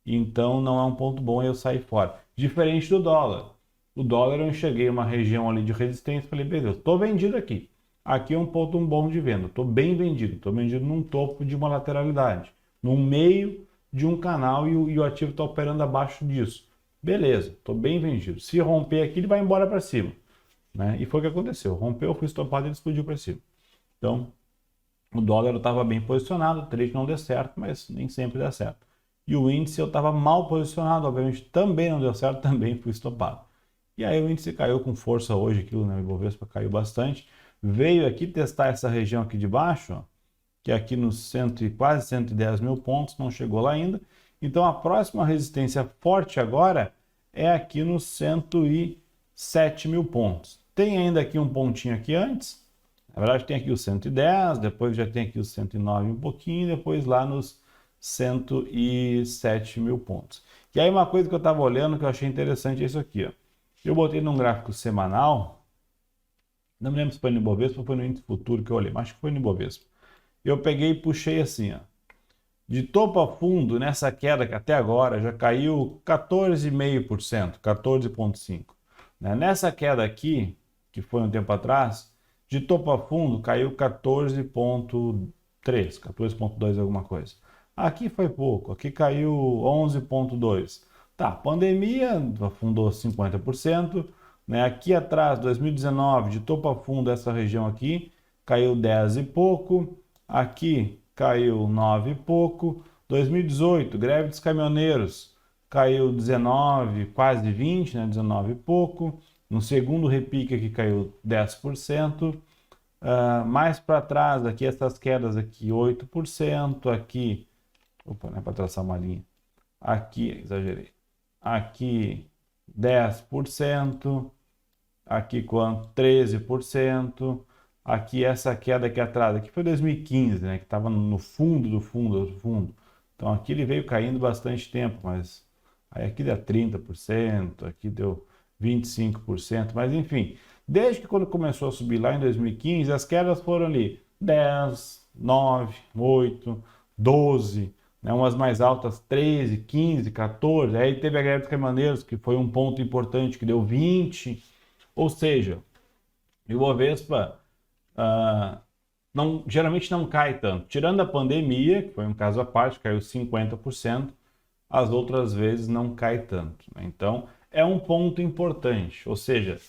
Então não é um ponto bom e eu saí fora. Diferente do dólar. O dólar eu enxerguei uma região ali de resistência e falei, beleza, estou vendido aqui. Aqui é um ponto bom de venda, estou bem vendido, estou vendido num topo de uma lateralidade, no meio de um canal e o ativo está operando abaixo disso. Beleza, estou bem vendido. Se romper aqui, ele vai embora para cima, né? E foi o que aconteceu. Rompeu, fui estopado e ele explodiu para cima. Então, o dólar estava bem posicionado, o trade não deu certo, mas nem sempre dá certo. E o índice eu estava mal posicionado, obviamente também não deu certo, também fui estopado. E aí o índice caiu com força hoje, aquilo, né? O Ibovespa caiu bastante. Veio aqui testar essa região aqui de baixo, ó, que é aqui nos quase 110 mil pontos, não chegou lá ainda. Então a próxima resistência forte agora é aqui nos 107 mil pontos. Tem ainda aqui um pontinho aqui antes. Na verdade tem aqui os 110, depois já tem aqui os 109 um pouquinho, depois lá nos 107 mil pontos. E aí uma coisa que eu estava olhando que eu achei interessante é isso aqui, ó. Eu botei num gráfico semanal, não me lembro se foi no Ibovespa ou foi no índice futuro que eu olhei, mas acho que foi no Ibovespa. Eu peguei e puxei assim, ó. De topo a fundo, nessa queda que até agora já caiu 14,5%, 14,5%. Né? Nessa queda aqui, que foi um tempo atrás, de topo a fundo caiu 14,3%, 14,2% alguma coisa. Aqui foi pouco, aqui caiu 11,2%. Tá, pandemia afundou 50%, né? Aqui atrás, 2019, de topo a fundo, essa região aqui, caiu 10 e pouco. Aqui caiu 9 e pouco. 2018, greve dos caminhoneiros, caiu 19, quase 20, né? 19 e pouco. No segundo repique aqui caiu 10%. Mais para trás, aqui essas quedas aqui, 8%. Aqui, opa, não é para traçar uma linha. Aqui, exagerei. Aqui 10%. Aqui quanto? 13%. Aqui essa queda aqui atrás, aqui foi 2015, né, que estava no fundo do fundo do fundo. Então aqui ele veio caindo bastante tempo, mas aí aqui deu 30%, aqui deu 25%, mas enfim, desde que quando começou a subir lá em 2015, as quedas foram ali 10, 9, 8, 12, né, umas mais altas 13, 15, 14, aí teve a greve dos caminhoneiros, que foi um ponto importante, que deu 20, ou seja, o Ibovespa geralmente não cai tanto. Tirando a pandemia, que foi um caso à parte, caiu 50%, as outras vezes não cai tanto, né? Então, é um ponto importante. Ou seja,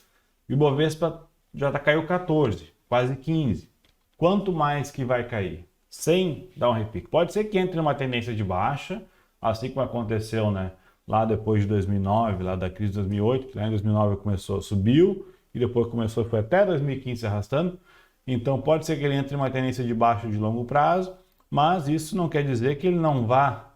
o Ibovespa já caiu 14, quase 15. Quanto mais que vai cair? Sem dar um repique. Pode ser que entre numa tendência de baixa, assim como aconteceu, né, lá depois de 2009, lá da crise de 2008, que lá em 2009 começou, subiu, e depois começou, foi até 2015 se arrastando. Então pode ser que ele entre em uma tendência de baixo de longo prazo, mas isso não quer dizer que ele não vá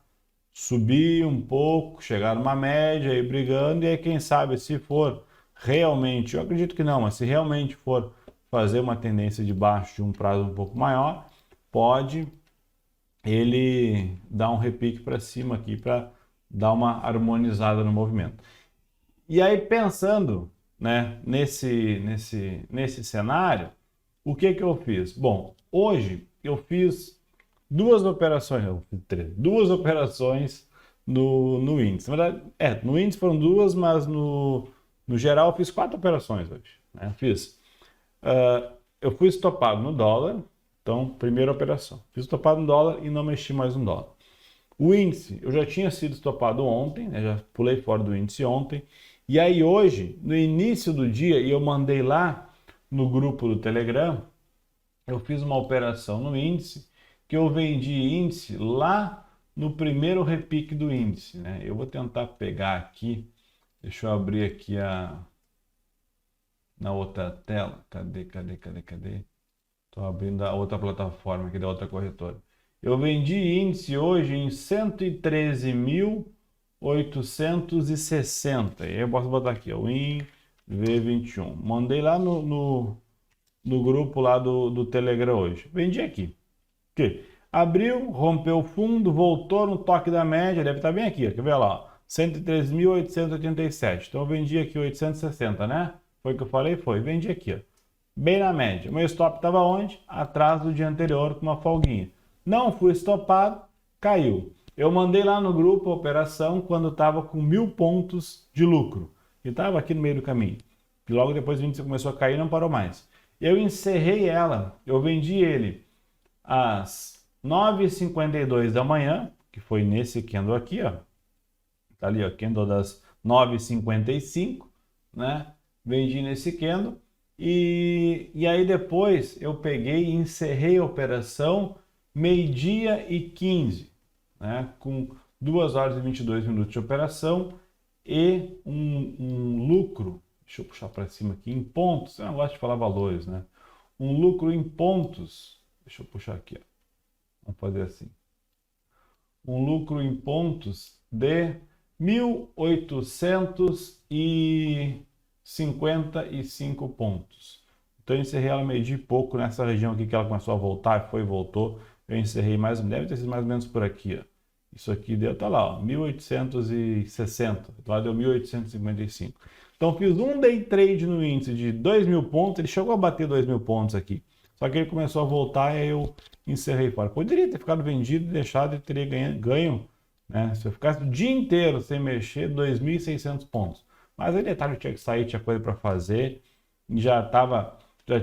subir um pouco, chegar numa média, ir brigando, e aí quem sabe se for realmente, eu acredito que não, mas se realmente for fazer uma tendência de baixo de um prazo um pouco maior, pode ele dar um repique para cima aqui para dar uma harmonizada no movimento. E aí pensando, né, nesse cenário, o que eu fiz? Bom, hoje eu fiz duas operações no índice. Na verdade, no índice foram duas, mas no geral eu fiz 4 operações hoje. né? Eu fui estopado no dólar, então, primeira operação. Fiz estopado no dólar e não mexi mais no dólar. O índice, eu já tinha sido estopado ontem, né? Já pulei fora do índice ontem. E aí hoje, no início do dia, e eu mandei lá no grupo do Telegram, eu fiz uma operação no índice, que eu vendi índice lá no primeiro repique do índice, né? Eu vou tentar pegar aqui, deixa eu abrir aqui na outra tela. Cadê? Estou abrindo a outra plataforma aqui da outra corretora. Eu vendi índice hoje em 113.860. E aí eu posso botar aqui, ó, WinV21. Mandei lá no grupo lá do Telegram hoje. Vendi aqui. Ok. Abriu, rompeu o fundo, voltou no toque da média, deve estar bem aqui, ó. Quer ver lá, ó, 103.887. Então eu vendi aqui 860, né? Foi o que eu falei? Foi. Vendi aqui, ó, bem na média. Meu stop estava onde? Atrás do dia anterior com uma folguinha. Não fui estopado, caiu. Eu mandei lá no grupo a operação quando estava com 1.000 pontos de lucro. E estava aqui no meio do caminho. E logo depois o índice começou a cair e não parou mais. Eu encerrei ela, eu vendi ele às 9h52 da manhã, que foi nesse candle aqui, ó. Tá ali, ó, candle das 9h55, né? Vendi nesse candle. E aí depois eu peguei e encerrei a operação 12h15, né? Com 2 horas e 22 minutos de operação e um lucro, deixa eu puxar para cima aqui, em pontos, eu não gosto de falar valores, né? Um lucro em pontos, deixa eu puxar aqui, ó. Vamos fazer assim. Um lucro em pontos de 1.855 pontos. Então eu encerrei ela meio de pouco nessa região aqui que ela começou a voltar, foi e voltou. Eu encerrei mais, deve ter sido mais ou menos por aqui, ó. Isso aqui deu, tá lá, ó, 1.860. Lá deu 1.855. Então fiz um day trade no índice de 2.000 pontos, ele chegou a bater 2.000 pontos aqui. Só que ele começou a voltar e aí eu encerrei fora. Poderia ter ficado vendido e deixado e teria ganho, né? Se eu ficasse o dia inteiro sem mexer, 2.600 pontos. Mas aí detalhe, eu tinha que sair, tinha coisa para fazer, já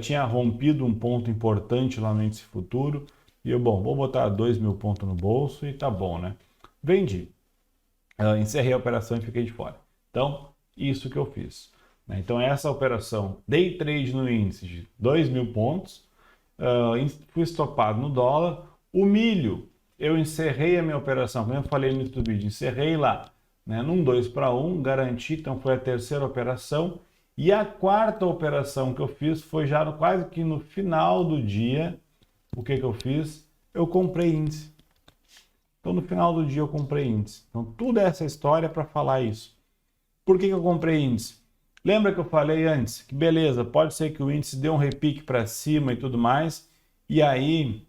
tinha rompido um ponto importante lá no índice futuro. E eu, bom, vou botar 2.000 pontos no bolso e tá bom, né? Vendi. Encerrei a operação e fiquei de fora. Então, isso que eu fiz, né? Então, essa operação, day trade no índice de 2.000 pontos, fui estopado no dólar. O milho, eu encerrei a minha operação, como eu falei no início do vídeo, encerrei lá, né, num 2-1, garanti, então foi a terceira operação. E a quarta operação que eu fiz foi já quase que no final do dia. O que eu fiz? Eu comprei índice. Então no final do dia eu comprei índice. Então tudo essa história para falar isso. Por que eu comprei índice? Lembra que eu falei antes que beleza, pode ser que o índice dê um repique para cima e tudo mais, e aí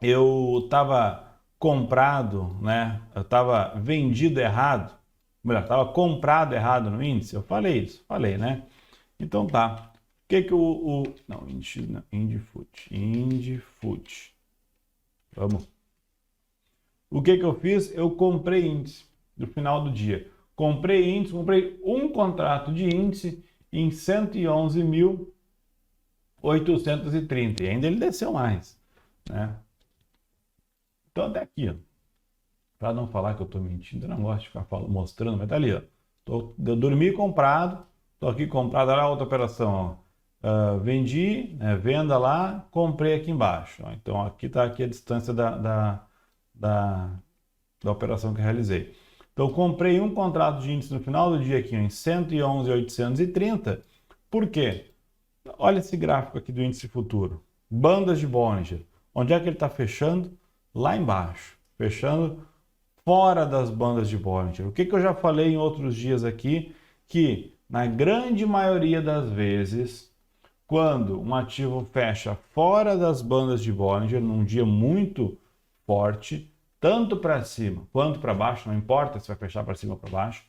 eu estava comprado, né? Eu estava vendido errado, melhor, estava comprado errado no índice. Eu falei isso, falei, né? Então tá. O que não, Indifut. Vamos. O que eu fiz? Eu comprei índice no final do dia. Comprei um contrato de índice em 111.830. E ainda ele desceu mais, né? Então até aqui, ó. Para não falar que eu estou mentindo, eu não gosto de ficar mostrando, mas tá ali, ó. Eu dormi comprado, tô aqui comprado, olha a outra operação, ó. Vendi, né, venda lá, comprei aqui embaixo, ó. Então aqui está aqui a distância da operação que eu realizei. Então comprei um contrato de índice no final do dia aqui ó, em 111.830. Por quê? Olha esse gráfico aqui do índice futuro. Bandas de Bollinger. Onde é que ele está fechando? Lá embaixo. Fechando fora das bandas de Bollinger. O que eu já falei em outros dias aqui? Que na grande maioria das vezes, quando um ativo fecha fora das bandas de Bollinger, num dia muito forte, tanto para cima quanto para baixo, não importa se vai fechar para cima ou para baixo,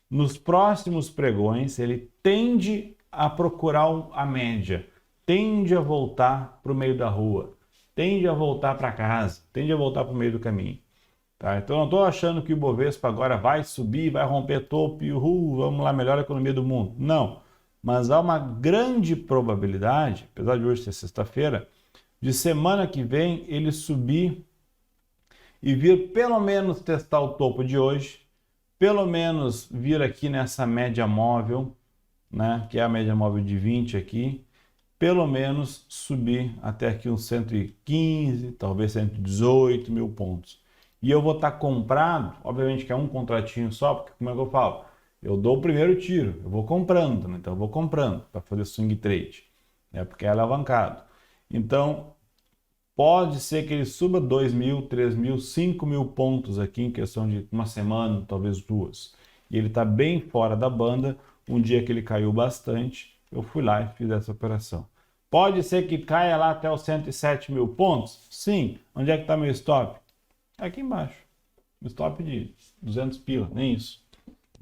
nos próximos pregões ele tende a procurar a média, tende a voltar para o meio da rua, tende a voltar para casa, tende a voltar para o meio do caminho. Tá? Então não estou achando que o Ibovespa agora vai subir, vai romper topo e vamos lá, melhor economia do mundo. Não. mas há uma grande probabilidade, apesar de hoje ser sexta-feira, de semana que vem ele subir e vir pelo menos testar o topo de hoje, pelo menos vir aqui nessa média móvel, né, que é a média móvel de 20 aqui, pelo menos subir até aqui uns 115, talvez 118 mil pontos. E eu vou estar comprado, obviamente que é um contratinho só, porque como é que eu falo? Eu dou o primeiro tiro, eu vou comprando, né? Então eu vou comprando para fazer swing trade, né? Porque é alavancado. Então pode ser que ele suba 2 mil, 3 mil, 5 mil pontos aqui em questão de uma semana, talvez duas. E ele está bem fora da banda. Um dia que ele caiu bastante, eu fui lá e fiz essa operação. Pode ser que caia lá até os 107 mil pontos? Sim. Onde é que está meu stop? Aqui embaixo. Um stop de 200 pila, nem isso.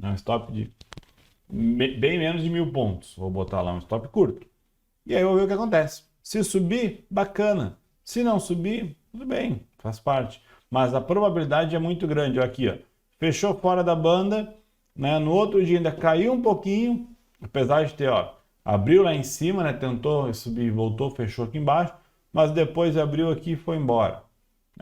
É um stop de bem menos de 1000 pontos. Vou botar lá um stop curto. E aí eu vou ver o que acontece. Se subir, bacana. Se não subir, tudo bem, faz parte. Mas a probabilidade é muito grande. Olha aqui, ó. Fechou fora da banda, né? No outro dia ainda caiu um pouquinho, apesar de ter, ó, abriu lá em cima, né? Tentou subir, voltou, fechou aqui embaixo, mas depois abriu aqui e foi embora.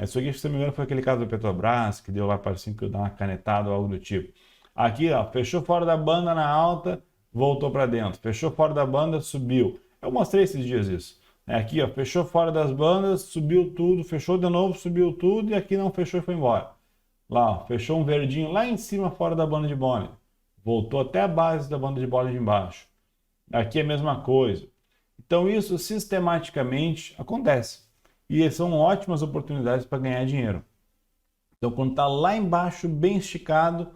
Isso aqui, se não me engano, foi aquele caso da Petrobras, que deu lá para assim, que dar uma canetada ou algo do tipo. Aqui, ó, fechou fora da banda na alta, voltou para dentro. Fechou fora da banda, subiu. Eu mostrei esses dias isso. Aqui, ó, fechou fora das bandas, subiu tudo, fechou de novo, subiu tudo, e aqui não fechou e foi embora. Lá, ó, fechou um verdinho lá em cima, fora da banda de Bollinger. Voltou até a base da banda de Bollinger embaixo. Aqui é a mesma coisa. Então isso sistematicamente acontece. E são ótimas oportunidades para ganhar dinheiro. Então quando está lá embaixo, bem esticado,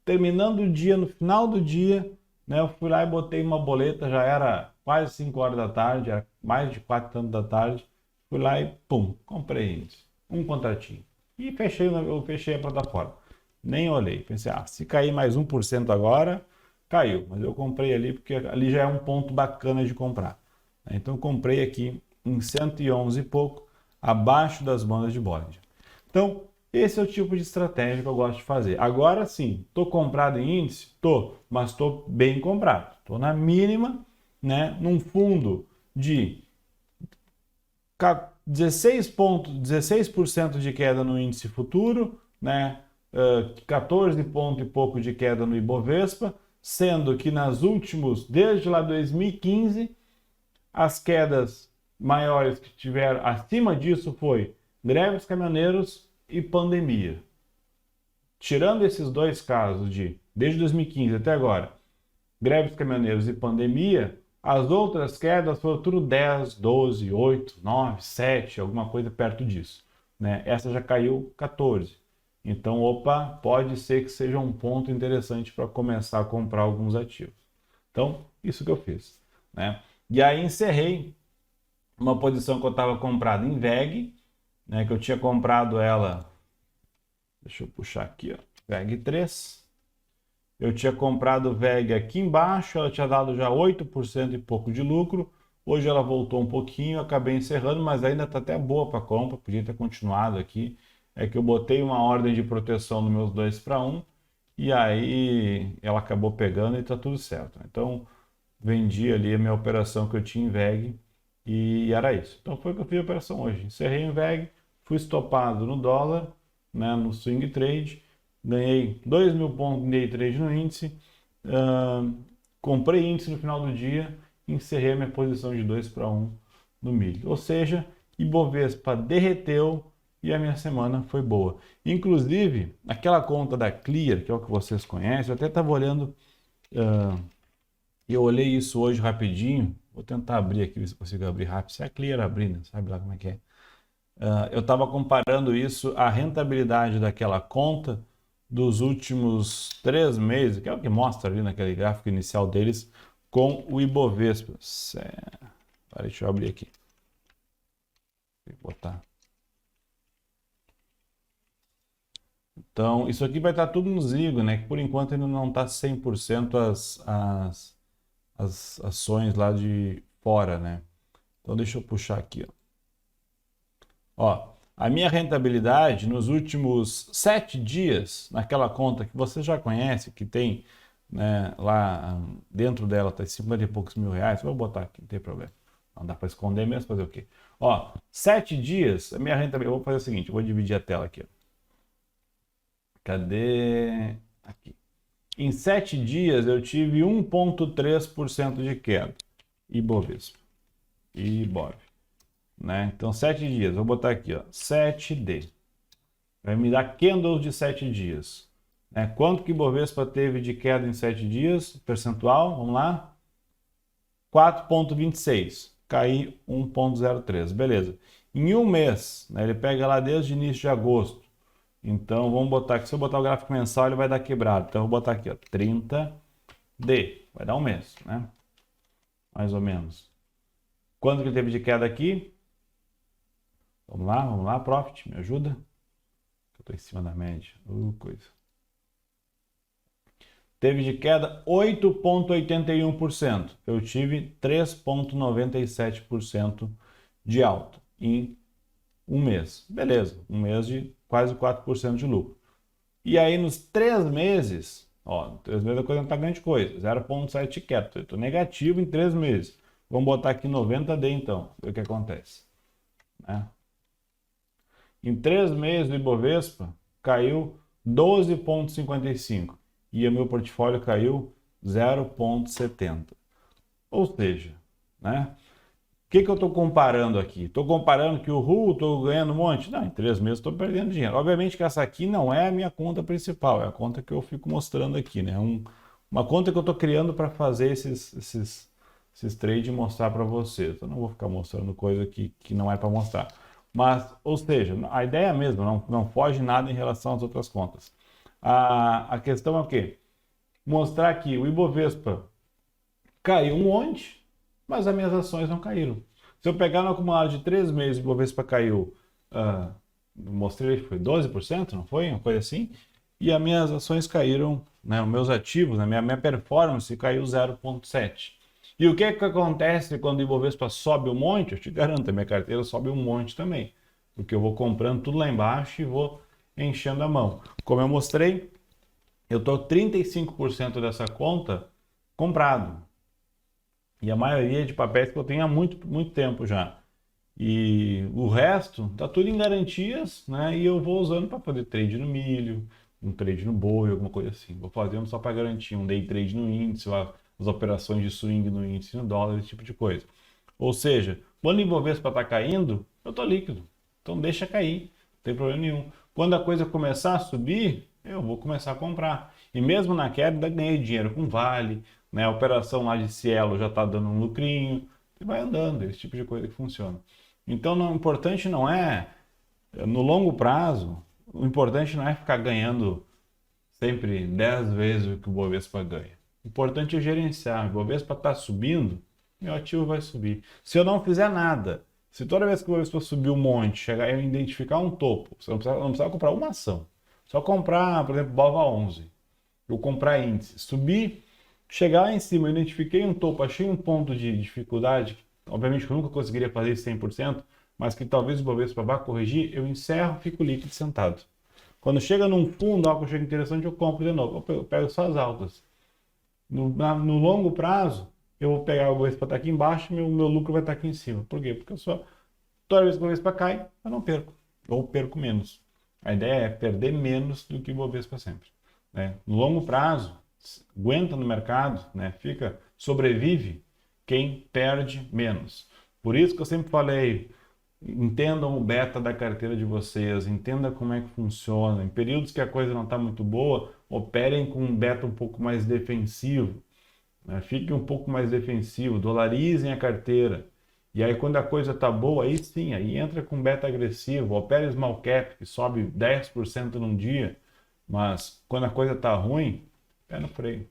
terminando o dia, no final do dia, né, eu fui lá e botei uma boleta, já era quase 5 horas da tarde, era mais de 4 e tanto da tarde, fui lá e pum, comprei eles. Um contratinho. E eu fechei a plataforma. Nem olhei. Pensei, se cair mais 1% agora, caiu. Mas eu comprei ali porque ali já é um ponto bacana de comprar. Então eu comprei aqui em 111 e pouco, abaixo das bandas de Bollinger. Então, esse é o tipo de estratégia que eu gosto de fazer. Agora sim, estou comprado em índice? Estou, mas estou bem comprado. Estou na mínima, né, num fundo de 16% de queda no índice futuro, né, 14 pontos e pouco de queda no Ibovespa, sendo que desde lá 2015, as quedas maiores que tiveram acima disso foi greves caminhoneiros e pandemia. Tirando esses dois casos desde 2015 até agora, greves caminhoneiros e pandemia, as outras quedas foram tudo 10, 12, 8, 9, 7, alguma coisa perto disso, né? Essa já caiu 14. Então, opa, pode ser que seja um ponto interessante para começar a comprar alguns ativos. Então, isso que eu fiz, né? E aí encerrei uma posição que eu estava comprado em VEG, né, que eu tinha comprado ela, deixa eu puxar aqui, ó, VEG 3. Eu tinha comprado VEG aqui embaixo, ela tinha dado já 8% e pouco de lucro. Hoje ela voltou um pouquinho, acabei encerrando, mas ainda está até boa para compra, podia ter continuado aqui. É que eu botei uma ordem de proteção nos meus 2 para 1 e aí ela acabou pegando e está tudo certo. Então vendi ali a minha operação que eu tinha em VEG e era isso. Então foi o que eu fiz a operação hoje. Encerrei em VEG, fui estopado no dólar, né, no swing trade, ganhei 2 mil pontos de day trade no índice, comprei índice no final do dia e encerrei a minha posição de 2 para 1 no milho. Ou seja, Ibovespa derreteu e a minha semana foi boa. Inclusive, aquela conta da Clear, que é o que vocês conhecem, eu até estava olhando, eu olhei isso hoje rapidinho, vou tentar abrir aqui, ver se consigo abrir rápido, se é a Clear abrindo, sabe lá como é que é. Eu estava comparando isso, a rentabilidade daquela conta dos últimos 3 meses, que é o que mostra ali naquele gráfico inicial deles, com o Ibovespa. Deixa eu abrir aqui. Vou botar. Então, isso aqui vai estar tudo no Zigo, né? Que por enquanto ainda não está 100% as ações lá de fora, né? Então, deixa eu puxar aqui, ó. A minha rentabilidade nos últimos 7 dias, naquela conta que você já conhece, que tem né, lá dentro dela está 50 e poucos mil reais, vou botar aqui, não tem problema. Não dá para esconder mesmo, fazer o quê? Ó, 7 dias, a minha renda, eu vou fazer o seguinte, eu vou dividir a tela aqui. Ó. Cadê? Aqui. Em 7 dias eu tive 1,3% de queda. Ibovespa. Ibov. Né? Então, 7 dias. Vou botar aqui, ó, 7D. Vai me dar candles de 7 dias. Né? Quanto que Ibovespa teve de queda em 7 dias? Percentual, vamos lá. 4,26. Caí 1,03. Beleza. Em um mês, né, ele pega lá desde o início de agosto. Então, vamos botar aqui. Se eu botar o gráfico mensal, ele vai dar quebrado. Então, eu vou botar aqui, ó, 30D. Vai dar um mês, né? Mais ou menos. Quanto que ele teve de queda aqui? Vamos lá, Profit, me ajuda. Eu estou em cima da média. Coisa. Teve de queda 8,81%. Eu tive 3,97% de alta em um mês. Beleza, um mês de quase 4% de lucro. E aí nos 3 meses, ó, 3 meses a coisa não está grande coisa, 0,7 queda. Eu estou negativo em 3 meses. Vamos botar aqui 90D então, ver o que acontece. Né? Em 3 meses o Ibovespa caiu 12,55 e o meu portfólio caiu 0,70. Ou seja, né? O que eu estou comparando aqui? Estou comparando que o estou ganhando um monte? Não, em 3 meses estou perdendo dinheiro. Obviamente que essa aqui não é a minha conta principal, é a conta que eu fico mostrando aqui, né? Uma conta que eu estou criando para fazer esses trades e mostrar para vocês. Eu não vou ficar mostrando coisa que não é para mostrar. Mas, ou seja, a ideia é a mesma, não foge nada em relação às outras contas. A questão é o quê? Mostrar que o Ibovespa caiu um monte, mas as minhas ações não caíram. Se eu pegar no acumulado de 3 meses, o Ibovespa caiu, mostrei que foi 12%, não foi? Uma coisa assim. E as minhas ações caíram, né, os meus ativos, né, minha performance caiu 0,7%. E o que acontece quando o Ibovespa sobe um monte? Eu te garanto, a minha carteira sobe um monte também. Porque eu vou comprando tudo lá embaixo e vou enchendo a mão. Como eu mostrei, eu estou 35% dessa conta comprado. E a maioria de papéis que eu tenho há muito, muito tempo já. E o resto está tudo em garantias, né? E eu vou usando para fazer trade no milho, um trade no boi, alguma coisa assim. Vou fazendo só para garantir um day trade no índice, as operações de swing no índice no dólar, esse tipo de coisa. Ou seja, quando o Ibovespa está caindo, eu estou líquido. Então deixa cair, não tem problema nenhum. Quando a coisa começar a subir, eu vou começar a comprar. E mesmo na queda, ganhei dinheiro com Vale, né? A operação lá de Cielo já está dando um lucrinho, e vai andando, esse tipo de coisa que funciona. Então, o importante não é, no longo prazo, o importante não é ficar ganhando sempre 10 vezes o que o Bovespa ganha. O importante é gerenciar. O Bovespa está subindo, meu ativo vai subir. Se eu não fizer nada, se toda vez que o Bovespa subir um monte, chegar e identificar um topo, você não precisa comprar uma ação. Só comprar, por exemplo, BOVA11. Eu comprar índice, subir, chegar lá em cima, eu identifiquei um topo, achei um ponto de dificuldade, obviamente que eu nunca conseguiria fazer isso 100%, mas que talvez o Bovespa vá corrigir, eu encerro, fico líquido sentado. Quando chega num fundo, algo chega interessante, eu compro de novo. Eu pego só as altas. No longo prazo, eu vou pegar o Bovespa estar aqui embaixo e meu lucro vai estar aqui em cima. Por quê? Porque toda vez que o Bovespa cai, eu não perco. Ou perco menos. A ideia é perder menos do que o Bovespa sempre. Né? No longo prazo, aguenta no mercado, né? Sobrevive quem perde menos. Por isso que eu sempre falei, entendam o beta da carteira de vocês, entendam como é que funciona. Em períodos que a coisa não está muito boa, operem com um beta um pouco mais defensivo. Né? Fiquem um pouco mais defensivo, dolarizem a carteira. E aí quando a coisa está boa, aí sim, aí entra com beta agressivo, opere small cap, que sobe 10% num dia, mas quando a coisa está ruim, pé no freio.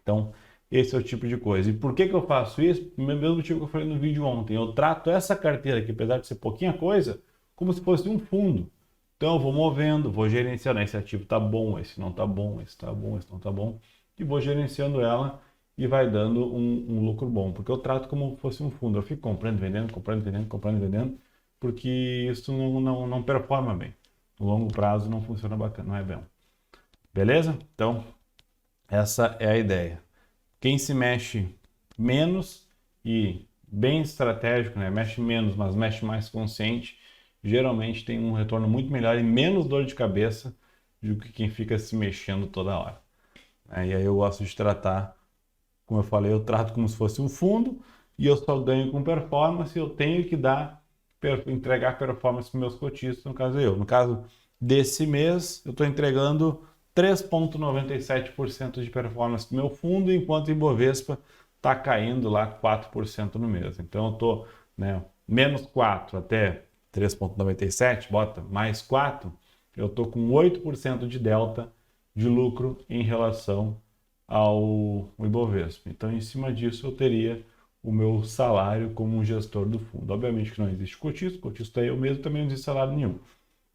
Então, esse é o tipo de coisa. E por que eu faço isso? O mesmo motivo que eu falei no vídeo ontem. Eu trato essa carteira aqui, apesar de ser pouquinha coisa, como se fosse um fundo. Então, eu vou movendo, vou gerenciando. Esse ativo está bom, esse não está bom, esse está bom, esse não está bom. E vou gerenciando ela e vai dando um lucro bom. Porque eu trato como se fosse um fundo. Eu fico comprando, vendendo, comprando, vendendo, comprando, vendendo, porque isso não performa bem. No longo prazo não funciona bacana, não é bom. Beleza? Então, Essa é a ideia. Quem se mexe menos e bem estratégico, né? Mexe menos, mas mexe mais consciente, geralmente tem um retorno muito melhor e menos dor de cabeça do que quem fica se mexendo toda hora. E aí eu gosto de tratar, como eu falei, eu trato como se fosse um fundo e eu só ganho com performance, eu tenho que entregar performance para meus cotistas, no caso eu. No caso desse mês, eu estou entregando 3,97% de performance do meu fundo, enquanto o Ibovespa está caindo lá 4% no mês. Então eu estou, né, menos 4 até 3,97, bota mais 4, eu estou com 8% de delta de lucro em relação ao Ibovespa. Então, em cima disso, eu teria o meu salário como um gestor do fundo. Obviamente que não existe cotista é eu mesmo, também não existe salário nenhum.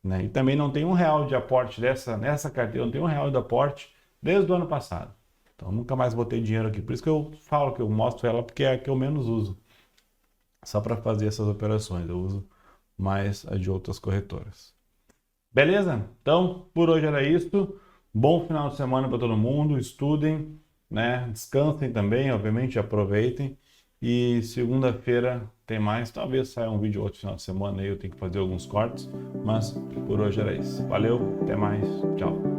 Né? E também não tem R$ 1 de aporte nessa carteira, não tem R$ 1 de aporte desde o ano passado. Então, nunca mais botei dinheiro aqui. Por isso que eu falo que eu mostro ela, porque é a que eu menos uso. Só para fazer essas operações. Eu uso mais a de outras corretoras. Beleza? Então, por hoje era isso. Bom final de semana para todo mundo. Estudem, né? Descansem também, obviamente, aproveitem. E segunda-feira tem mais. Talvez saia um vídeo outro final de semana aí. Eu tenho que fazer alguns cortes. Mas por hoje era isso. Valeu, até mais. Tchau.